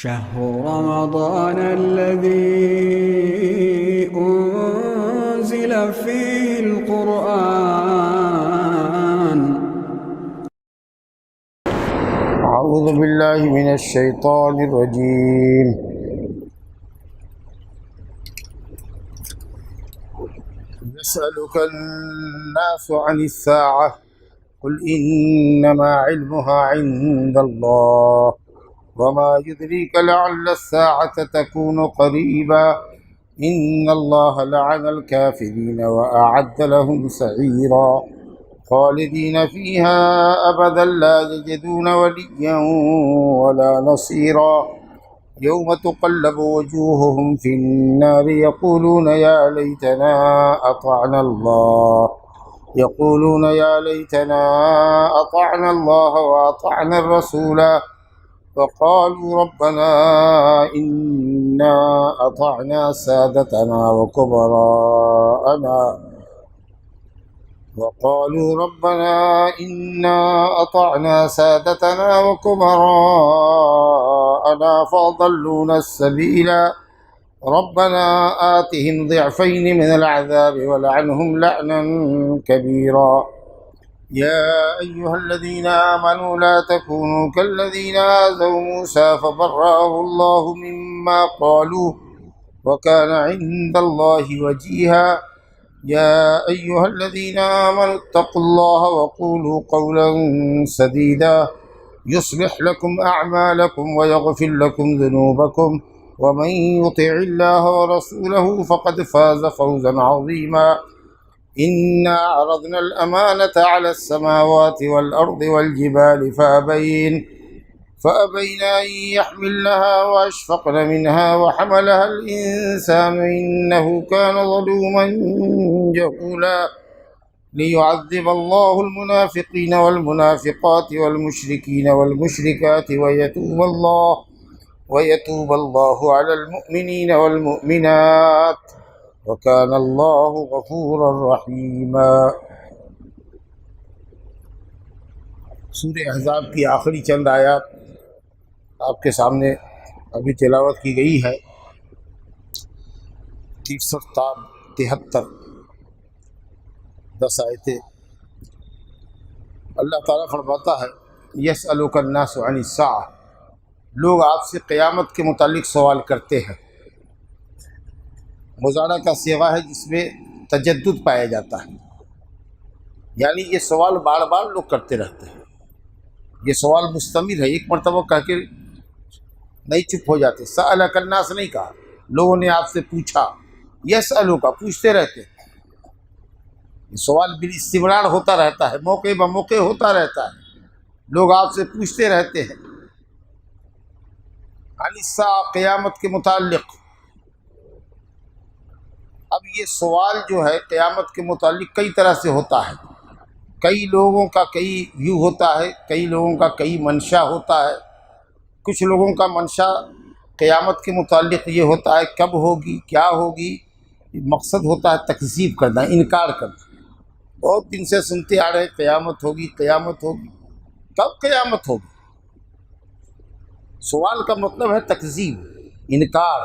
شهر رمضان الذي أنزل فيه القرآن. أعوذ بالله من الشيطان الرجيم. يسألك الناس عن الساعة قل إنما علمها عند الله وما يدريك لعل الساعة تكون قريبا إن الله لعن الكافرين وأعد لهم سعيرا خالدين فيها أبدا لا يجدون وليا ولا نصيرا يوم تقلب وجوههم في النار يقولون يا ليتنا أطعنا الله وأطعنا الرسول وقالوا ربنا إنا أطعنا سادتنا وكبراءنا فأضلونا السبيلا ربنا آتهم ضعفين من العذاب ولعنهم لعنا كبيرا يا أيها الذين آمنوا لا تكونوا كالذين آذوا موسى فبرأه الله مما قالوا وكان عند الله وجيها يا أيها الذين آمنوا اتقوا الله وقولوا قولا سديدا يصلح لكم أعمالكم ويغفر لكم ذنوبكم ومن يطع الله ورسوله فقد فاز فوزا عظيما إنا عرضنا الأمانة على السماوات والأرض والجبال فأبين أن يحملنها وأشفقن منها وحملها الإنسان إنه كان ظلوما جهولا ليعذب الله المنافقين والمنافقات والمشركين والمشركات ويتوب الله على المؤمنين والمؤمنات وكان الله غفورا رحيما. سورہ احزاب کی آخری چند آیات آپ کے سامنے ابھی تلاوت کی گئی ہے. 63 10 آیتیں. اللہ تعالیٰ فرماتا ہے یسألک الناس عن الساعة، لوگ آپ سے قیامت کے متعلق سوال کرتے ہیں. مضارع کا صیغہ ہے جس میں تجدد پایا جاتا ہے، یعنی یہ سوال بار بار لوگ کرتے رہتے ہیں. یہ سوال مستمر ہے، ایک مرتبہ کہہ کے نہیں چپ ہو جاتے. سألک الناس نہیں کہا، لوگوں نے آپ سے پوچھا. یسألک پوچھتے رہتے ہیں. یہ سوال بالاستمرار ہوتا رہتا ہے، موقع بموقع ہوتا رہتا ہے. لوگ آپ سے پوچھتے رہتے ہیں عن الساعة، قیامت کے متعلق. اب یہ سوال جو ہے قیامت کے متعلق کئی طرح سے ہوتا ہے. کئی لوگوں کا کئی ویو ہوتا ہے، کئی لوگوں کا کئی منشا ہوتا ہے. کچھ لوگوں کا منشا قیامت کے متعلق یہ ہوتا ہے کب ہوگی، کیا ہوگی. مقصد ہوتا ہے تکذیب کرنا، انکار کرنا. بہت دن سے سنتے آ رہے قیامت ہوگی. کب قیامت ہوگی؟ سوال کا مطلب ہے تکذیب، انکار.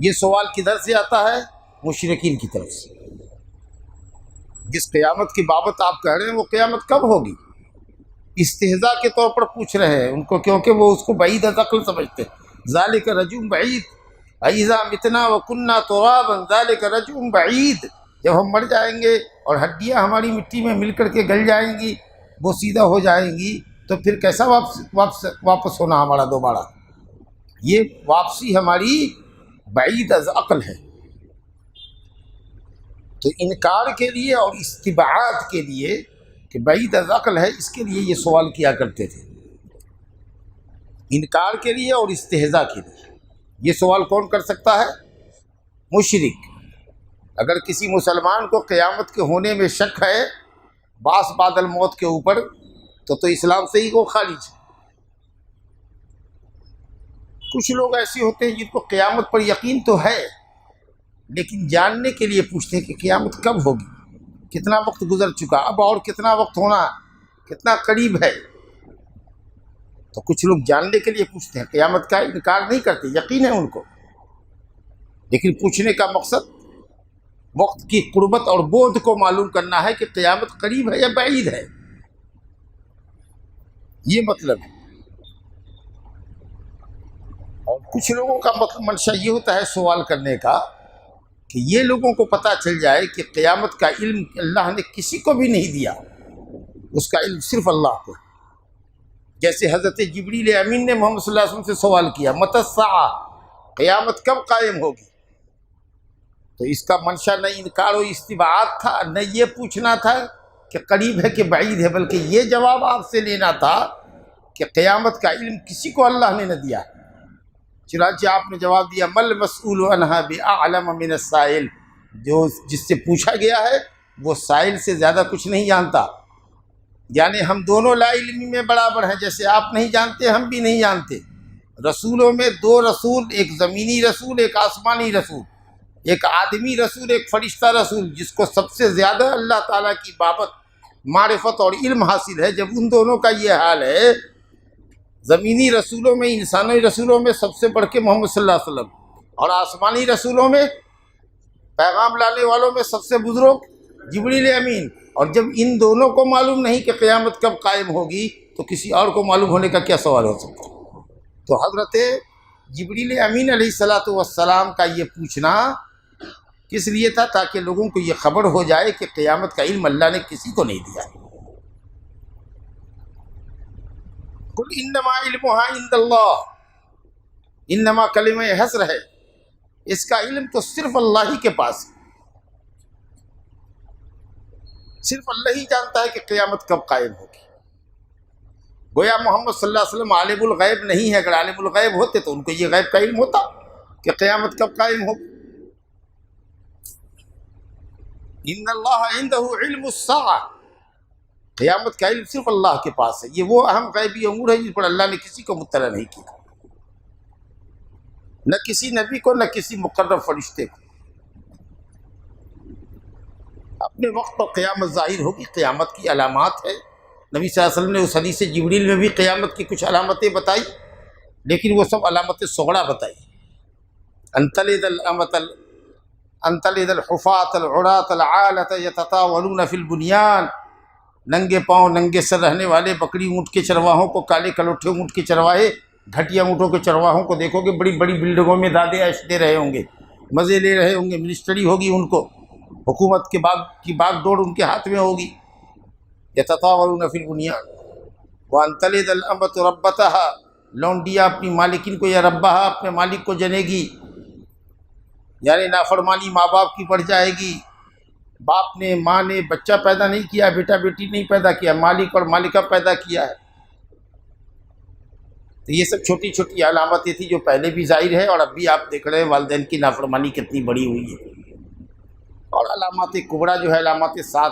یہ سوال کدھر سے آتا ہے؟ مشرکین کی طرف سے. جس قیامت کی بابت آپ کہہ رہے ہیں وہ قیامت کب ہوگی، استہزاء کے طور پر پوچھ رہے ہیں ان کو، کیونکہ وہ اس کو بعید عقل سمجھتے ہیں. ذالک رجعٌ بعید اذا متنا وکنا ترابا ذالک رجعٌ بعید. جب ہم مر جائیں گے اور ہڈیاں ہماری مٹی میں مل کر کے گل جائیں گی، وہ سیدھا ہو جائیں گی، تو پھر کیسا واپس ہونا ہمارا دوبارہ؟ یہ واپسی ہماری بعید از عقل ہے. تو انکار کے لیے اور استبعاد کے لیے کہ بعید از عقل ہے، اس کے لیے یہ سوال کیا کرتے تھے. انکار کے لیے اور استہزاء کے لیے. یہ سوال کون کر سکتا ہے؟ مشرک. اگر کسی مسلمان کو قیامت کے ہونے میں شک ہے بعث بعد الموت کے اوپر، تو اسلام سے ہی وہ خارج ہے. کچھ لوگ ایسے ہوتے ہیں جن کو قیامت پر یقین تو ہے، لیکن جاننے کے لیے پوچھتے ہیں کہ قیامت کب ہوگی، کتنا وقت گزر چکا، اب اور کتنا وقت ہونا، کتنا قریب ہے. تو کچھ لوگ جاننے کے لیے پوچھتے ہیں، قیامت کا انکار نہیں کرتے، یقین ہے ان کو، لیکن پوچھنے کا مقصد وقت کی قربت اور بعد کو معلوم کرنا ہے کہ قیامت قریب ہے یا بعید ہے، یہ مطلب ہے۔ اور کچھ لوگوں کا مطلب منشا یہ ہوتا ہے سوال کرنے کا کہ یہ لوگوں کو پتہ چل جائے کہ قیامت کا علم اللہ نے کسی کو بھی نہیں دیا، اس کا علم صرف اللہ کو ہے۔ جیسے حضرت جبریل امین نے محمد صلی اللہ علیہ وسلم سے سوال کیا متی الساعہ، قیامت کب قائم ہوگی، تو اس کا منشا نہ انکار و استبعاد تھا، نہ یہ پوچھنا تھا کہ قریب ہے کہ بعید ہے، بلکہ یہ جواب آپ سے لینا تھا کہ قیامت کا علم کسی کو اللہ نے نہ دیا۔ چنانچہ آپ نے جواب دیا مل مسئول عنہا بأعلم من السائل، جو جس سے پوچھا گیا ہے وہ سائل سے زیادہ کچھ نہیں جانتا، یعنی ہم دونوں لا علمی میں برابر ہیں، جیسے آپ نہیں جانتے ہم بھی نہیں جانتے۔ رسولوں میں دو رسول، ایک زمینی رسول ایک آسمانی رسول، ایک آدمی رسول ایک فرشتہ رسول، جس کو سب سے زیادہ اللہ تعالیٰ کی بابت معرفت اور علم حاصل ہے۔ جب ان دونوں کا یہ حال ہے، زمینی رسولوں میں انسانی رسولوں میں سب سے بڑھ کے محمد صلی اللہ علیہ وسلم، اور آسمانی رسولوں میں پیغام لانے والوں میں سب سے بزرگ جبریل امین، اور جب ان دونوں کو معلوم نہیں کہ قیامت کب قائم ہوگی تو کسی اور کو معلوم ہونے کا کیا سوال ہو سکتا ہے؟ تو حضرت جبریل امین علیہ الصلاۃ والسلام کا یہ پوچھنا کس لیے تھا؟ تاکہ لوگوں کو یہ خبر ہو جائے کہ قیامت کا علم اللہ نے کسی کو نہیں دیا۔ قل انما علمها عند اللہ، انما کلمہ حصر ہے، اس کا علم تو صرف اللہ ہی کے پاس ہے، صرف اللہ ہی جانتا ہے کہ قیامت کب قائم ہوگی۔ گویا محمد صلی اللہ علیہ وسلم عالم الغیب نہیں ہے، اگر عالم الغیب ہوتے تو ان کو یہ غیب کا علم ہوتا کہ قیامت کب قائم ہوگی۔ ان اللہ عندہ علم الساعہ، قیامت کا علم صرف اللہ کے پاس ہے، یہ وہ اہم غیبی امور ہے جس پر اللہ نے کسی کو مطلع نہیں کیا، نہ کسی نبی کو نہ کسی مقرب فرشتے کو۔ اپنے وقت پر قیامت ظاہر ہوگی، قیامت کی علامات ہے، نبی صلی اللہ علیہ وسلم نے اس حدیث جبریل میں بھی قیامت کی کچھ علامتیں بتائی، لیکن وہ سب علامت صغریٰ بتائی۔ ان تلد الحفاة العراة العالة يتطاولون فی البنیان، ننگے پاؤں ننگے سر رہنے والے بکری اونٹ کے چرواہوں کو، کالے کلوٹھے اونٹ کے چرواہے، گھٹیا اونٹوں کے چرواہوں کو دیکھو گے، بڑی بڑی بلڈنگوں میں دادے عیش دے رہے ہوں گے، مزے لے رہے ہوں گے، منسٹری ہوگی ان کو، حکومت کے باغ ڈور ان کے ہاتھ میں ہوگی۔ یتطاولون فی البنیان وان تلد الامۃ ربتها، لونڈیا اپنی مالکن کو یا ربہا اپنے مالک کو جنے گی، یعنی نافرمانی ماں باپ کی بڑھ جائے گی، باپ نے ماں نے بچہ پیدا نہیں کیا، بیٹا بیٹی نہیں پیدا کیا، مالک اور مالکہ پیدا کیا ہے۔ تو یہ سب چھوٹی چھوٹی علامتیں تھیں جو پہلے بھی ظاہر ہے، اور اب بھی آپ دیکھ رہے ہیں والدین کی نافرمانی کتنی بڑی ہوئی ہے۔ اور علامات کبریٰ جو ہے، علامات سات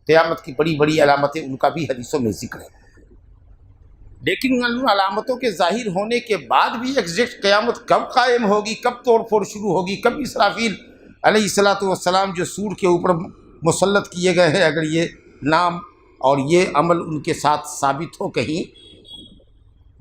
قیامت کی بڑی بڑی علامتیں، ان کا بھی حدیثوں میں ذکر ہے۔ لیکن ان علامتوں کے ظاہر ہونے کے بعد بھی ایگزیکٹ قیامت کب قائم ہوگی، کب توڑ پھوڑ شروع ہوگی، کب اسرافیل علیہ الصلاۃ والسلام جو سور کے اوپر مسلط کیے گئے ہیں، اگر یہ نام اور یہ عمل ان کے ساتھ ثابت ہو، کہیں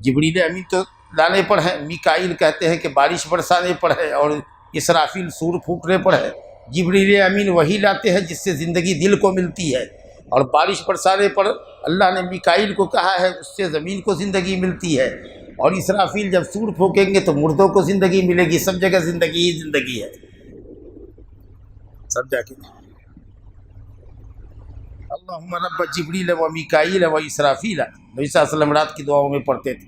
جبریل امین تو لانے پر ہے، میکائیل کہتے ہیں کہ بارش برسانے پر ہے، اور اسرافیل سور پھونکنے پر ہے، جبریل امین وہی لاتے ہیں جس سے زندگی دل کو ملتی ہے، اور بارش برسانے پر اللہ نے میکائیل کو کہا ہے اس سے زمین کو زندگی ملتی ہے، اور اسرافیل جب سور پھونکیں گے تو مردوں کو زندگی ملے گی، سب جگہ زندگی ہی زندگی ہے، سب جا کے اللہم رب جبریل و میکائیل و اسرافیل، نبی صلی اللہ علیہ وسلم رات کی دعاؤں میں پڑھتے تھے۔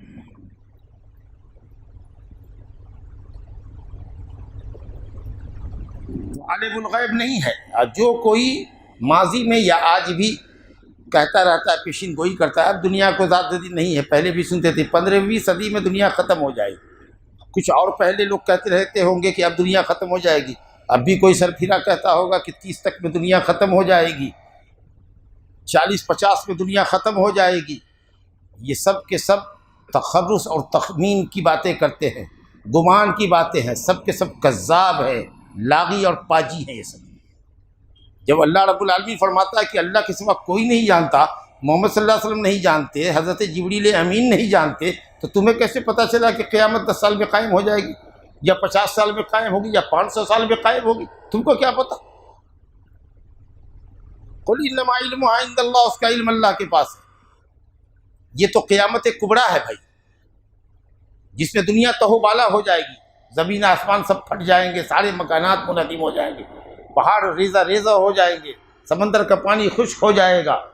عالم الغیب نہیں ہے، جو کوئی ماضی میں یا آج بھی کہتا رہتا ہے، پیشین گوئی کرتا ہے، اب دنیا کو ذات جدید نہیں ہے، پہلے بھی سنتے تھے 15ویں صدی میں دنیا ختم ہو جائے گی، کچھ اور پہلے لوگ کہتے رہتے ہوں گے کہ اب دنیا ختم ہو جائے گی، اب بھی کوئی سرفیرا کہتا ہوگا کہ 30 تک میں دنیا ختم ہو جائے گی، 40-50 میں دنیا ختم ہو جائے گی۔ یہ سب کے سب تخرص اور تخمین کی باتیں کرتے ہیں، گمان کی باتیں ہیں، سب کے سب کذاب ہے، لاغی اور پاجی ہیں یہ سب۔ جب اللہ رب العالمین فرماتا ہے کہ اللہ کے سوا کوئی نہیں جانتا، محمد صلی اللہ علیہ وسلم نہیں جانتے، حضرت جبریل امین نہیں جانتے، تو تمہیں کیسے پتہ چلا کہ قیامت 10 سال میں قائم ہو جائے گی یا 50 سال میں قائم ہوگی یا 500 سال میں قائم ہوگی؟ تم کو کیا پتہ؟ قل انما علمها عند اللہ، اس کا علم اللہ کے پاس ہے۔ یہ تو قیامت کبریٰ ہے بھائی، جس میں دنیا تہو بالا ہو جائے گی، زمین آسمان سب پھٹ جائیں گے، سارے مکانات منہدم ہو جائیں گے، پہاڑ ریزہ ریزہ ہو جائیں گے، سمندر کا پانی خشک ہو جائے گا،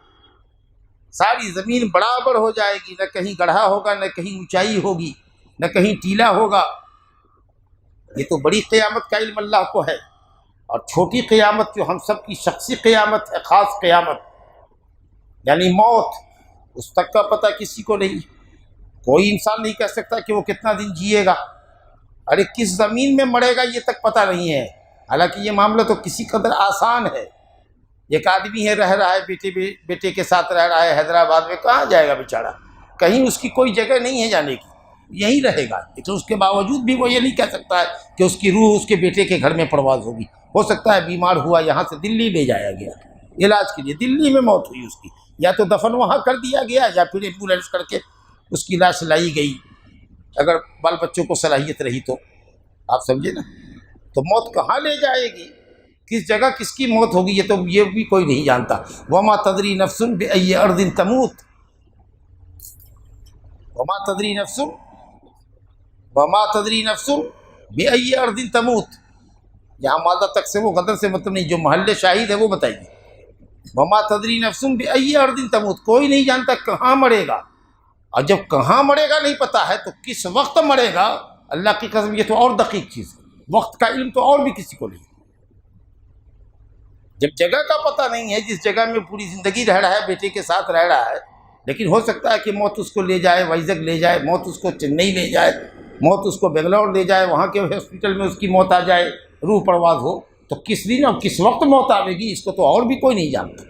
ساری زمین برابر ہو جائے گی، نہ کہیں گڑھا ہوگا، نہ کہیں اونچائی ہوگی، نہ کہیں ٹیلا ہوگا۔ یہ تو بڑی قیامت کا علم اللہ کو ہے، اور چھوٹی قیامت جو ہم سب کی شخصی قیامت ہے، خاص قیامت یعنی موت، اس تک کا پتہ کسی کو نہیں۔ کوئی انسان نہیں کہہ سکتا کہ وہ کتنا دن جیے گا، ارے کس زمین میں مرے گا یہ تک پتہ نہیں ہے۔ حالانکہ یہ معاملہ تو کسی قدر آسان ہے۔ ایک آدمی ہے، رہ رہا ہے، بیٹے کے ساتھ رہ رہا ہے حیدرآباد میں، کہاں جائے گا بیچارہ؟ کہیں اس کی کوئی جگہ نہیں ہے جانے کی، یہیں رہے گا، لیکن اس کے باوجود بھی وہ یہ نہیں کہہ سکتا ہے کہ اس کی روح اس کے بیٹے کے گھر میں پرواز ہوگی۔ ہو سکتا ہے بیمار ہوا، یہاں سے دلی لے جایا گیا علاج کے لیے، دلی میں موت ہوئی اس کی، یا تو دفن وہاں کر دیا گیا یا پھر ایمبولینس کر کے اس کی لاش لائی گئی، اگر بال بچوں کو صلاحیت رہی تو۔ آپ سمجھے نا؟ تو موت کہاں لے جائے گی، کس جگہ کس کی موت ہوگی، یہ بھی کوئی نہیں جانتا۔ وما تدری نفس بأی ارض تموت، وما تدری نفس بأی ارض تموت۔ یہاں مادہ تک سے وہ غدر سے مطلب نہیں، جو محل شاہد ہے وہ بتائیے۔ وما تدری نفس بأی ارض تموت، کوئی نہیں جانتا کہاں مرے گا، اور جب کہاں مرے گا نہیں پتا ہے تو کس وقت مرے گا، اللہ کی قسم یہ تو اور دقیق چیز ہے۔ وقت کا علم تو اور بھی کسی کو نہیں۔ جب جگہ کا پتہ نہیں ہے، جس جگہ میں پوری زندگی رہ رہا ہے، بیٹے کے ساتھ رہ رہا ہے، لیکن ہو سکتا ہے کہ موت اس کو لے جائے، وائزگ لے جائے، موت اس کو چنئی لے جائے، موت اس کو بنگلور لے جائے، وہاں کے ہاسپٹل میں اس کی موت آ جائے، روح پرواز ہو، تو کس دن اور کس وقت موت آئے گی اس کو تو اور بھی کوئی نہیں جانتا۔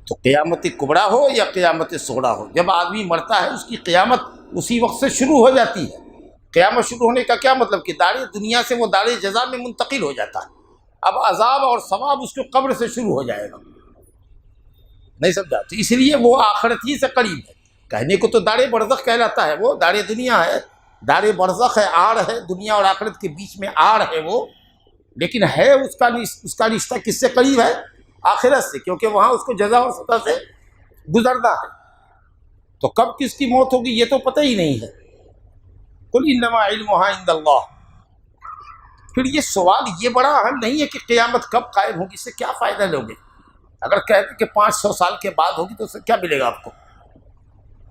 تو قیامت کبریٰ ہو یا قیامت صغریٰ ہو، جب آدمی مرتا ہے اس کی قیامت اسی وقت سے شروع ہو جاتی ہے۔ قیامت شروع ہونے کا کیا مطلب کہ دار دنیا سے وہ دار جزا میں منتقل ہو جاتا ہے۔ اب عذاب اور ثواب اس کو قبر سے شروع ہو جائے گا، نہیں سمجھا؟ تو اس لیے وہ آخرت ہی سے قریب ہے۔ کہنے کو تو دار برزخ کہلاتا ہے، وہ دار دنیا ہے، دار برزخ ہے، آڑ ہے، دنیا اور آخرت کے بیچ میں آڑ ہے وہ، لیکن ہے اس کا رشتہ کس سے قریب ہے؟ آخرت سے، کیونکہ وہاں اس کو جزا اور سزا سے گزرنا ہے۔ تو کب کس کی موت ہوگی یہ تو پتہ ہی نہیں ہے۔ قل انما علمها عند اللہ۔ پھر یہ سوال یہ بڑا اہم نہیں ہے کہ قیامت کب قائم ہوگی، اس سے کیا فائدہ لوگے؟ اگر کہتے کہ 500 سال کے بعد ہوگی تو اس سے کیا ملے گا آپ کو؟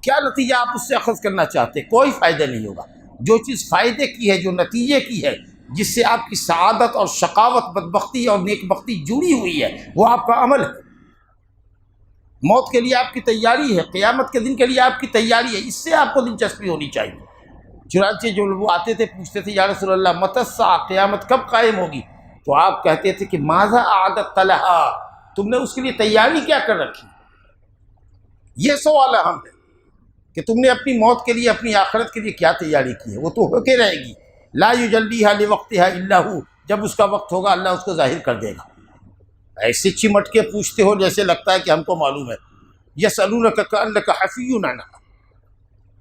کیا نتیجہ آپ اس سے اخذ کرنا چاہتے؟ کوئی فائدہ نہیں ہوگا۔ جو چیز فائدے کی ہے، جو نتیجے کی ہے، جس سے آپ کی سعادت اور شقاوت، بدبختی اور نیک بختی جڑی ہوئی ہے، وہ آپ کا عمل ہے۔ موت کے لیے آپ کی تیاری ہے، قیامت کے دن کے لیے آپ کی تیاری ہے، اس سے آپ کو دلچسپی ہونی چاہیے۔ چنانچہ جو وہ آتے تھے پوچھتے تھے یا رسول اللہ متی الساعہ، قیامت کب قائم ہوگی؟ تو آپ کہتے تھے کہ ماذا اعددت لہا، تم نے اس کے لیے تیاری کیا کر رکھی؟ یہ سوال اہم ہے کہ تم نے اپنی موت کے لیے، اپنی آخرت کے لیے کیا تیاری کی ہے۔ وہ تو ہو کے رہے گی، لا یجلیھا لوقتھا الا ھو، جب اس کا وقت ہوگا اللہ اس کو ظاہر کر دے گا۔ ایسے چمٹ کے پوچھتے ہو جیسے لگتا ہے کہ ہم کو معلوم ہے۔ یسألونک کأنک حفی عنہا،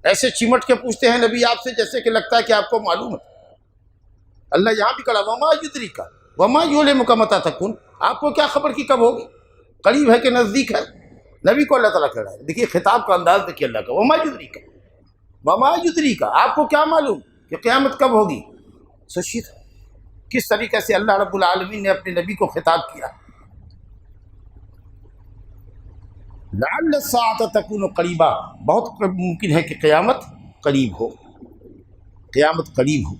ایسے چمٹ کے پوچھتے ہیں نبی آپ سے جیسے کہ لگتا ہے کہ آپ کو معلوم ہے۔ اللہ یہاں بھی کہا وما یدریک وما یعلمک متی تکون، آپ کو کیا خبر کہ کب ہوگی، قریب ہے کہ نزدیک ہے؟ نبی کو اللہ تعالیٰ کہہ رہا ہے۔ دیکھیے خطاب کا انداز دیکھیے اللہ کا، وما یدریک، آپ کو کیا معلوم کہ قیامت کب ہوگی؟ سوچیے کس طریقے سے اللہ رب العالمین نے اپنے نبی کو خطاب کیا۔ لعل الساعة تکون قریبا، بہت ممکن ہے کہ قیامت قریب ہو، قیامت قریب ہو۔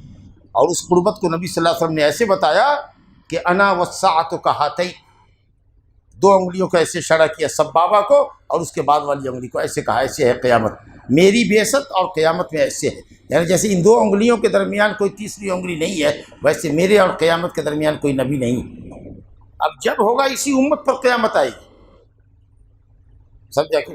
اور اس قربت کو نبی صلی اللہ علیہ وسلم نے ایسے بتایا کہ انا والساعة کہاتین، دو انگلیوں کو ایسے اشارہ کیا، سبابہ کو اور اس کے بعد والی انگلی کو، ایسے کہا ایسے ہے قیامت، میری بعثت اور قیامت میں ایسے ہے۔ یعنی جیسے ان دو انگلیوں کے درمیان کوئی تیسری انگلی نہیں ہے، ویسے میرے اور قیامت کے درمیان کوئی نبی نہیں۔ اب جب ہوگا اسی امت پر قیامت آئے گی، سمجھا کہ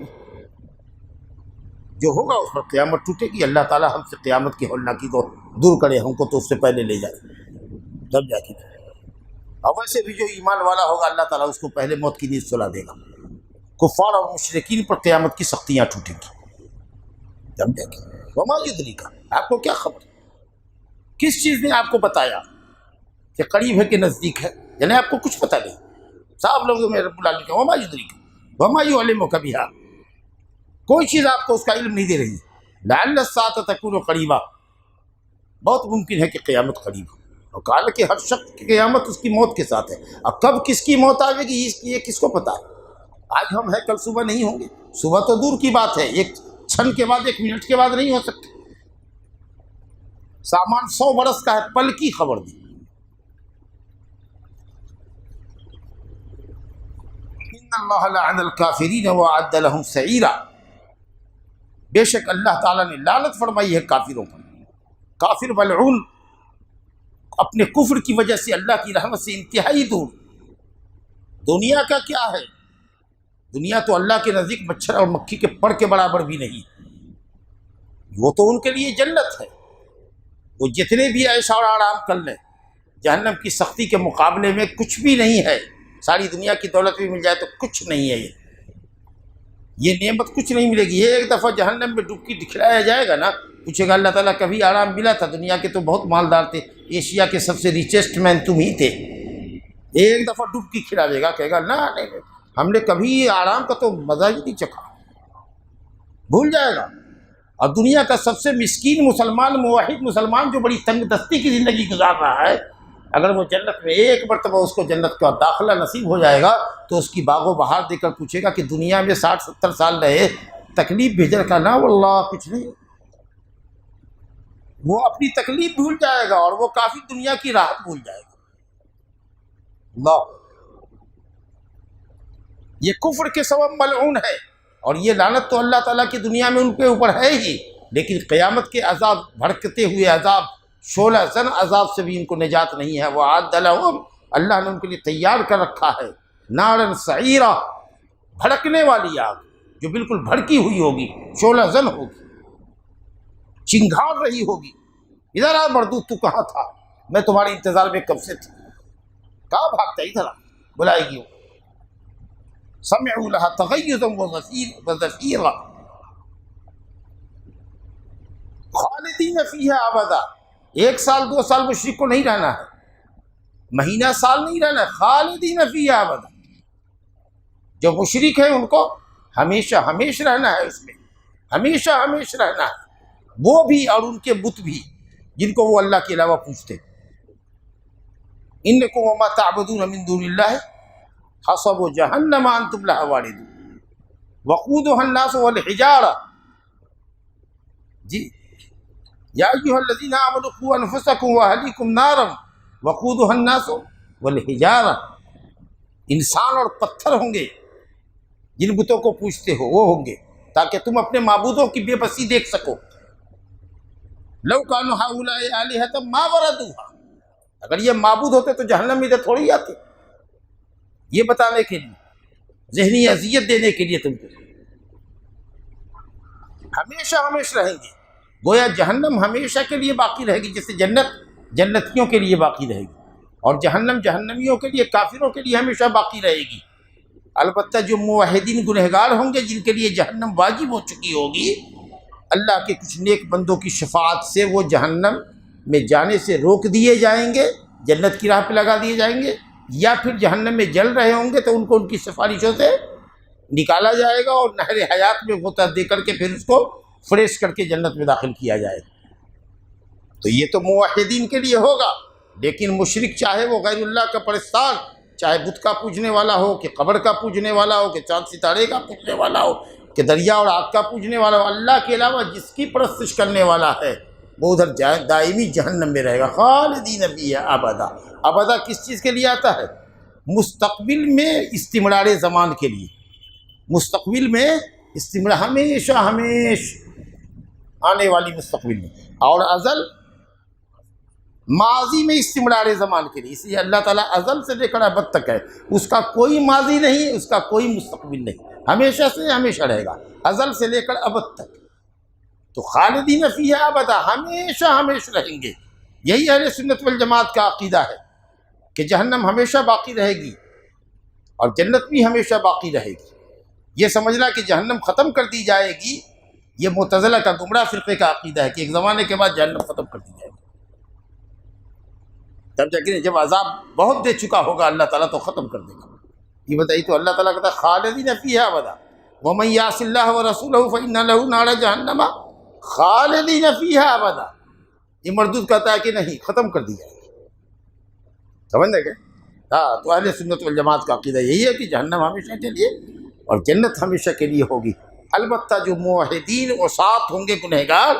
جو ہوگا اس پر قیامت ٹوٹے گی۔ اللہ تعالیٰ ہم سے قیامت کی ہولناکی کو دور کرے، ہم کو تو اس سے پہلے لے جائے، سمجھا کہ اور ویسے بھی جو ایمان والا ہوگا اللہ تعالیٰ اس کو پہلے موت کی نیند سلا دے گا۔ کفار اور مشرکین پر قیامت کی سختیاں ٹوٹیں گی. سمجھے گی؟ وما یدریک، آپ کو کیا خبر، کس چیز نے آپ کو بتایا کہ قریب ہے کہ نزدیک ہے؟ یعنی آپ کو کچھ پتہ نہیں. صاحب لوگوں میں رب العالمین کا وما یدریک وما یعلمک بہا، کوئی چیز آپ کو اس کا علم نہیں دے رہی. لعل الساعۃ تکون قریبا، بہت ممکن ہے کہ قیامت قریب ہو. اور کہا کہ ہر شخص کی قیامت اس کی موت کے ساتھ ہے. اب کب کس کی موت آئے گی یہ کس کو پتا ہے؟ آج ہم ہیں کل صبح نہیں ہوں گے. صبح تو دور کی بات ہے، ایک چھن کے بعد، ایک منٹ کے بعد نہیں ہو سکتے. سامان 100 برس کا ہے، پل کی خبر دی. ان اللہ لعن الکافرین واعد لهم سعیرا، بے شک اللہ تعالیٰ نے لعنت فرمائی ہے کافروں پر. کافر ملعون اپنے کفر کی وجہ سے اللہ کی رحمت سے انتہائی دور. دنیا کا کیا ہے؟ دنیا تو اللہ کے نزدیک مچھر اور مکھی کے پر کے برابر بھی نہیں. وہ تو ان کے لیے جنت ہے. وہ جتنے بھی عیش اور آرام کر لیں، جہنم کی سختی کے مقابلے میں کچھ بھی نہیں ہے. ساری دنیا کی دولت بھی مل جائے تو کچھ نہیں ہے. یہ نعمت کچھ نہیں ملے گی. یہ ایک دفعہ جہنم میں ڈبکی دکھلایا جائے گا نا، پوچھے گا اللہ تعالیٰ کبھی آرام ملا تھا؟ دنیا کے تو بہت مالدار تھے، ایشیا کے سب سے ریچسٹ مین تم ہی تھے. ایک دفعہ ڈبکی کھلاوے گا، کہے گا نہ نہیں، ہم نے کبھی آرام کا تو مزہ ہی نہیں چکھا، بھول جائے گا. اور دنیا کا سب سے مسکین مسلمان، موحد مسلمان جو بڑی تنگ دستی کی زندگی گزار رہا ہے، اگر وہ جنت میں ایک مرتبہ اس کو جنت کا داخلہ نصیب ہو جائے گا تو اس کی باغ و بہار دے کر پوچھے گا کہ دنیا میں 60-70 سال رہے، تکلیف بھیجر کا نہ واللہ کچھ نہیں. وہ اپنی تکلیف بھول جائے گا اور وہ کافی دنیا کی راحت بھول جائے گا. اللہ، یہ کفر کے سبب ملعون ہے. اور یہ لعنت تو اللہ تعالیٰ کی دنیا میں ان کے اوپر ہے ہی، لیکن قیامت کے عذاب، بھڑکتے ہوئے عذاب، شعلہ زن عذاب سے بھی ان کو نجات نہیں ہے. وَأَعَدَّ لَهُمْ، اللہ نے ان کے لیے تیار کر رکھا ہے نارن سعیرا، بھڑکنے والی آگ جو بالکل بھڑکی ہوئی ہوگی، شعلہ زن ہوگی، چنگھاڑ رہی ہوگی. ادھر آ مردود، تو کہاں تھا؟ میں تمہارے انتظار میں کب سے تھی. کہاں بھاگتا؟ ادھر آ، بلائے گی. سمعوا لها تغیظا وزفیرا خالدین فیہا ابدا. 1 سال 2 سال مشرک کو نہیں رہنا ہے، مہینہ سال نہیں رہنا ہے، خالدین فیہا ابدا. جو مشرک ہیں ان کو ہمیشہ ہمیشہ رہنا ہے، اس میں ہمیشہ ہمیشہ رہنا ہے. وہ بھی اور ان کے بت بھی جن کو وہ اللہ کے علاوہ پوجتے. انکم وما تعبدون من دون اللہ حسب جہنم انتم لها واردون وقودها الناس والحجارہ. جی، یا ایھا الذین آمنوا قوا انفسکم واہلیکم نارا وقودها الناس والحجارہ. انسان اور پتھر ہوں گے جن بتوں کو پوجتے ہو، وہ ہوں گے تاکہ تم اپنے معبودوں کی بے بسی دیکھ سکو. لو کانوا ہؤلاء آلہۃ ما وردوها، اگر یہ معبود ہوتے تو جہنم میں ادھر تھوڑی آتے. یہ بتانے کے لیے، ذہنی اذیت دینے کے لیے تم کو ہمیشہ ہمیشہ رہیں گے. گویا جہنم ہمیشہ کے لیے باقی رہے گی، جیسے جنت جنتیوں کے لیے باقی رہے گی، اور جہنم جہنمیوں کے لیے، کافروں کے لیے ہمیشہ باقی رہے گی. البتہ جو موحدین گنہگار ہوں گے، جن کے لیے جہنم واجب ہو چکی ہوگی، اللہ کے کچھ نیک بندوں کی شفاعت سے وہ جہنم میں جانے سے روک دیے جائیں گے، جنت کی راہ پہ لگا دیے جائیں گے، یا پھر جہنم میں جل رہے ہوں گے تو ان کو ان کی سفارشوں سے نکالا جائے گا اور نہر حیات میں غوطہ دے کر کے پھر اس کو فریش کر کے جنت میں داخل کیا جائے گا. تو یہ تو موحدین کے لیے ہوگا. لیکن مشرک چاہے وہ غیر اللہ کا پرستار، چاہے بت کا پوجنے والا ہو، کہ قبر کا پوجنے والا ہو، کہ چاند ستارے کا پوجنے والا ہو، کہ دریا اور آگ کا پوجنے والا ہو، اللہ کے علاوہ جس کی پرستش کرنے والا ہے وہ ادھر دائمی جہنم میں رہے گا. خالدین فیہا ابدا. ابدا کس چیز کے لیے آتا ہے؟ مستقبل میں استمرار زمان کے لیے. مستقبل میں استمرار، ہمیشہ آنے والی مستقبل میں. اور ازل ماضی میں استمرار زمان کے لیے. اس لیے اللہ تعالیٰ ازل سے لے کر ابد تک ہے، اس کا کوئی ماضی نہیں، اس کا کوئی مستقبل نہیں، ہمیشہ سے ہمیشہ رہے گا، ازل سے لے کر ابد تک. تو خالدین فیہا ابدا، ہمیشہ ہمیشہ رہیں گے. یہی اہل سنت والجماعت کا عقیدہ ہے کہ جہنم ہمیشہ باقی رہے گی اور جنت بھی ہمیشہ باقی رہے گی. یہ سمجھنا کہ جہنم ختم کر دی جائے گی، یہ معتزلہ کا گمراہ فرقے کا عقیدہ ہے کہ ایک زمانے کے بعد جہنم ختم کر دی جائے گی۔ تب جا کے جب عذاب بہت دے چکا ہوگا اللہ تعالیٰ تو ختم کر دے گا۔ یہ بتائیے تو اللہ تعالیٰ کہتا ہے خالدین فیہا ابدا ومن یعص اللہ ورسولہ فإن لہ نار جہنم خالدین فیہا ابدا۔ یہ مردود کہتا ہے کہ نہیں، ختم کر دی جائے گی۔ سمجھ گئے؟ ہاں، تو اہل سنت والجماعت کا عقیدہ یہی ہے کہ جہنم ہمیشہ کے لیے اور جنت ہمیشہ کے لیے ہوگی۔ البتہ جو موحدین اور ساتھ ہوں گے گنہگار،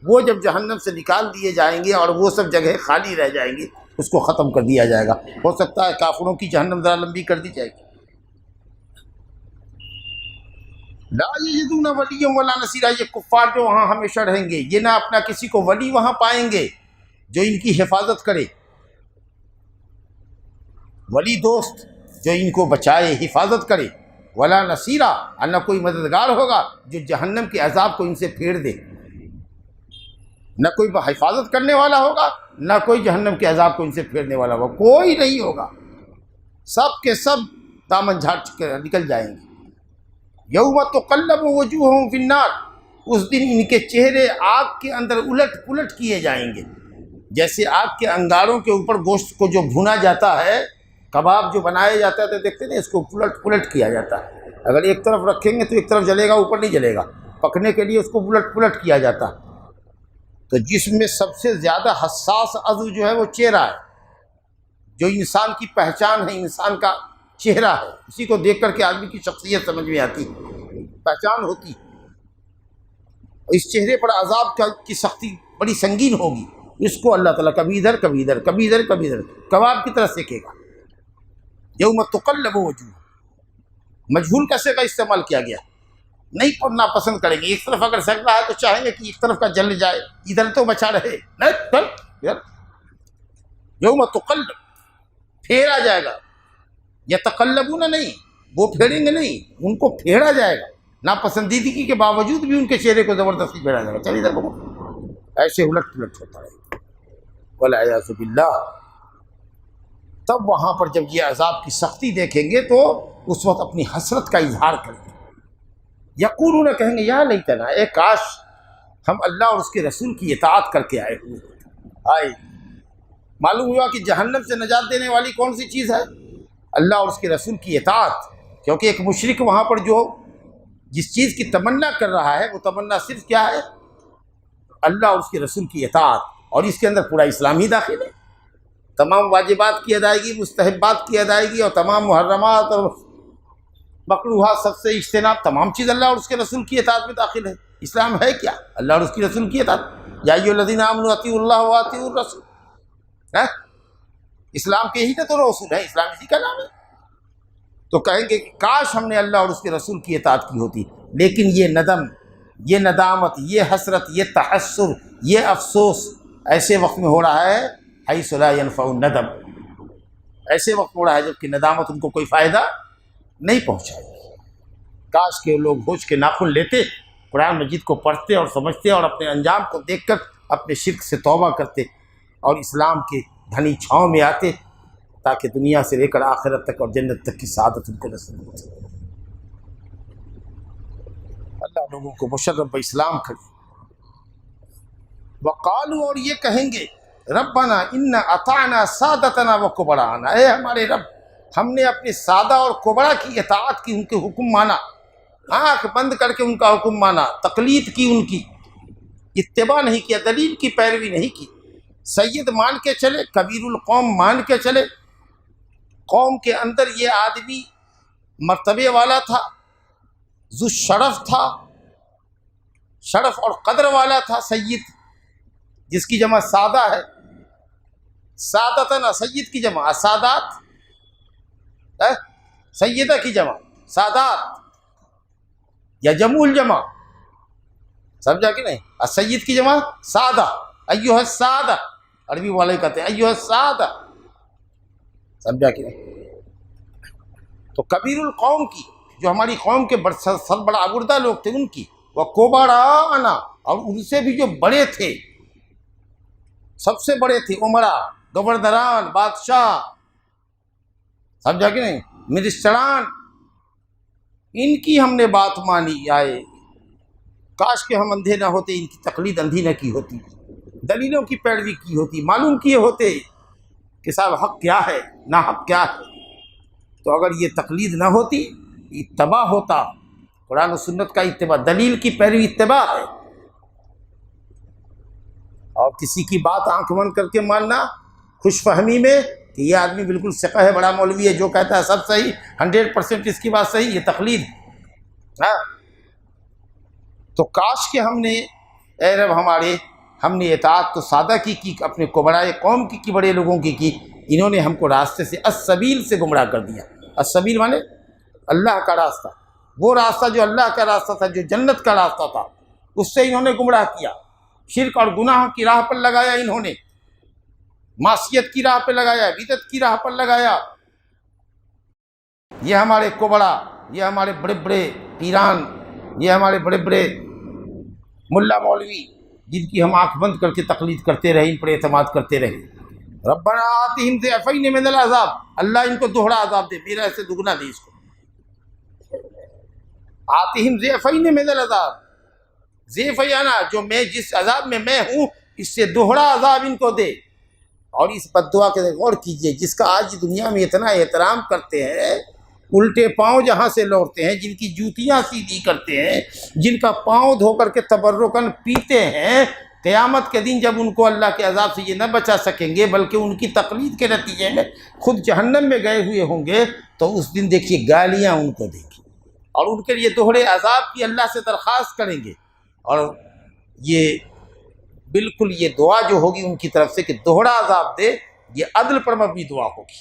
وہ جب جہنم سے نکال دیے جائیں گے اور وہ سب جگہ خالی رہ جائیں گی، اس کو ختم کر دیا جائے گا۔ ہو سکتا ہے کافروں کی جہنم ذرا لمبی کر دی جائے گی۔ لا یجدون ولیا ولا نصیرا، یہ کفار جو وہاں ہمیشہ رہیں گے، یہ نہ اپنا کسی کو ولی وہاں پائیں گے جو ان کی حفاظت کرے، ولی دوست جو ان کو بچائے، حفاظت کرے، ولا نصیرا، اور نہ کوئی مددگار ہوگا جو جہنم کے عذاب کو ان سے پھیر دے۔ نہ کوئی حفاظت کرنے والا ہوگا، نہ کوئی جہنم کے عذاب کو ان سے پھیرنے والا ہوگا، کوئی نہیں ہوگا۔ سب کے سب دامن جھاڑ کر نکل جائیں گے۔ یوم تقلب وجوہہم فی النار، اس دن ان کے چہرے آگ کے اندر الٹ پلٹ کیے جائیں گے، جیسے آگ کے انگاروں کے اوپر گوشت کو جو بھونا جاتا ہے، کباب جو بنایا جاتا ہے تو دیکھتے ہیں اس کو الٹ پلٹ کیا جاتا ہے۔ اگر ایک طرف رکھیں گے تو ایک طرف جلے گا، اوپر نہیں جلے گا، پکنے کے لیے اس کو الٹ پلٹ کیا جاتا ہے۔ تو جس میں سب سے زیادہ حساس عضو جو ہے وہ چہرہ ہے، جو انسان کی پہچان ہے، انسان کا چہرہ ہے، اسی کو دیکھ کر کے آدمی کی شخصیت سمجھ میں آتی ہے، پہچان ہوتی۔ اس چہرے پر عذاب کی سختی بڑی سنگین ہوگی، اس کو اللہ تعالیٰ کبھی ادھر کبھی ادھر کبھی ادھر کبھی ادھر کباب کی طرح سیکھے گا۔ یوم تقلب وجوہ، مجہول کیسے کا استعمال کیا گیا، نہیں پڑھنا پسند کریں گے۔ ایک طرف اگر سک رہا ہے تو چاہیں گے کہ ایک طرف کا جل جائے، ادھر تو بچا رہے، نہیں چل ادھر۔ یوم تقلب، پھیرا جائے گا، یتقلبون نہیں، وہ پھیریں گے نہیں، ان کو پھیرا جائے گا، ناپسندیدگی کے باوجود بھی ان کے چہرے کو زبردستی پھیرا جائے گا، چل ادھر کو، ایسے الٹ پلٹ ہوتا ہے والعیاذ باللہ۔ تب وہاں پر جب یہ عذاب کی سختی دیکھیں گے تو اس وقت اپنی حسرت کا اظہار کریں گے، یقولون، کہیں گے یا لیتنا، اے کاش ہم اللہ اور اس کے رسول کی اطاعت کر کے آئے ہوئے۔ معلوم ہوا کہ جہنم سے نجات دینے والی کون سی چیز ہے؟ اللہ اور اس کے رسول کی اطاعت، کیونکہ ایک مشرک وہاں پر جو جس چیز کی تمنا کر رہا ہے وہ تمنا صرف کیا ہے؟ اللہ اور اس کے رسول کی اطاعت، اور اس کے اندر پورا اسلام ہی داخل ہے۔ تمام واجبات کی ادائیگی، مستحبات کی ادائیگی، اور تمام محرمات اور مکروہات سب سے اجتناب، تمام چیز اللہ اور اس کے رسول کی اطاعت میں داخل ہے۔ اسلام ہے کیا؟ اللہ اور اس کی رسول کی اطاعت۔ یا ایھا الذین آمنوا اطیعوا اللہ واطیعوا الرسول، اسلام کے ہی تو رسول ہے، اسلام اسی کا نام ہے۔ تو کہیں گے کہ کاش ہم نے اللہ اور اس کے رسول کی اطاعت کی ہوتی، لیکن یہ ندم، یہ ندامت، یہ حسرت، یہ تحسر، یہ افسوس ایسے وقت میں ہو رہا ہے حیث لا ینفع الندم، ایسے وقت ہو رہا ہے جب کہ ندامت ان کو کوئی فائدہ نہیں پہنچائے گی۔ کاش کہ لوگ ہوش کے ناخن لیتے، قرآن مجید کو پڑھتے اور سمجھتے، اور اپنے انجام کو دیکھ کر اپنے شرک سے توبہ کرتے اور اسلام کے گھنی چھاؤں میں آتے، تاکہ دنیا سے لے کر آخرت تک اور جنت تک کی سعادت ان کو نصیب ہو سکے۔ اللہ لوگوں کو مشرف اسلام کرے۔ وقالوا، اور یہ کہیں گے، ربنا ان اطعنا سادتنا وکبراءنا، اے ہمارے رب، ہم نے اپنے سادہ اور کبرا کی اطاعت کی، ان کے حکم مانا، آنکھ بند کر کے ان کا حکم مانا، تقلید کی، ان کی اتباع نہیں کیا، دلیل کی پیروی نہیں کی، سید مان کے چلے، کبیر القوم مان کے چلے، قوم کے اندر یہ آدمی مرتبے والا تھا، ذو شرف تھا، شرف اور قدر والا تھا، سید جس کی جمع سادہ ہے، سادتنا، سید کی جمع سادات، سیدہ کی جمع سادات، یا جمع الجمع، سمجھا کہ نہیں؟ السید کی جمع سادہ، ایھا السادہ، عربی والے کہتے ہیں ایھا السادہ، سمجھا کہ نہیں؟ تو کبیر القوم کی، جو ہماری قوم کے سب بڑا آبردہ لوگ تھے، ان کی، وکبراءنا، اور ان سے بھی جو بڑے تھے، سب سے بڑے تھے، عمرا، گورنران، بادشاہ، سمجھا کہ نہیں، منسٹران، ان کی ہم نے بات مانی آئے، کاش کہ ہم اندھے نہ ہوتے، ان کی تقلید اندھی نہ کی ہوتی، دلیلوں کی پیروی کی ہوتی، معلوم کیے ہوتے کہ صاحب حق کیا ہے نا حق کیا ہے۔ تو اگر یہ تقلید نہ ہوتی، اتباع ہوتا، قرآن و سنت کا اتباع، دلیل کی پیروی اتباع ہے۔ اور کسی کی بات آنکھ بند کر کے ماننا خوش فہمی میں کہ یہ آدمی بالکل ثقہ ہے، بڑا مولوی ہے، جو کہتا ہے سب صحیح، 100% اس کی بات صحیح، یہ تقلید ہاں۔ تو کاش کہ ہم نے اے رب ہمارے، ہم نے اطاعت تو سادہ کی اپنے کبرائے قوم کی بڑے لوگوں کی، انہوں نے ہم کو راستے سے السبیل سے گمراہ کر دیا۔ السبیل مانے اللہ کا راستہ، وہ راستہ جو اللہ کا راستہ تھا، جو جنت کا راستہ تھا، اس سے انہوں نے گمراہ کیا، شرک اور گناہ کی راہ پر لگایا، انہوں نے معصیت کی راہ پہ لگایا، بدعت کی راہ پر لگایا۔ یہ ہمارے کبڑا، یہ ہمارے بڑے بڑے پیران، یہ ہمارے بڑے بڑے ملا مولوی، جن کی ہم آنکھ بند کر کے تقلید کرتے رہے، ان پر اعتماد کرتے رہے۔ ربنا آتہم ضعفین من العذاب، اللہ ان کو دوہرا عذاب دے، میرا ایسے دگنا دے اس کو۔ آتہم ضعفین من العذاب، ضعف یانا جو میں جس عذاب میں میں ہوں، اس سے دوہرا عذاب ان کو دے۔ اور اس بد دعا کے غور کیجئے، جس کا آج دنیا میں اتنا احترام کرتے ہیں، الٹے پاؤں جہاں سے لوٹتے ہیں، جن کی جوتیاں سیدھی کرتے ہیں، جن کا پاؤں دھو کر کے تبرکاً پیتے ہیں، قیامت کے دن جب ان کو اللہ کے عذاب سے یہ نہ بچا سکیں گے، بلکہ ان کی تقلید کے نتیجے میں خود جہنم میں گئے ہوئے ہوں گے، تو اس دن دیکھیے گالیاں ان کو دیں گی، اور ان کے لیے دوہرے عذاب کی اللہ سے درخواست کریں گے۔ اور یہ بالکل یہ دعا جو ہوگی ان کی طرف سے کہ دوہرا عذاب دے، یہ عدل پر مبنی دعا ہوگی،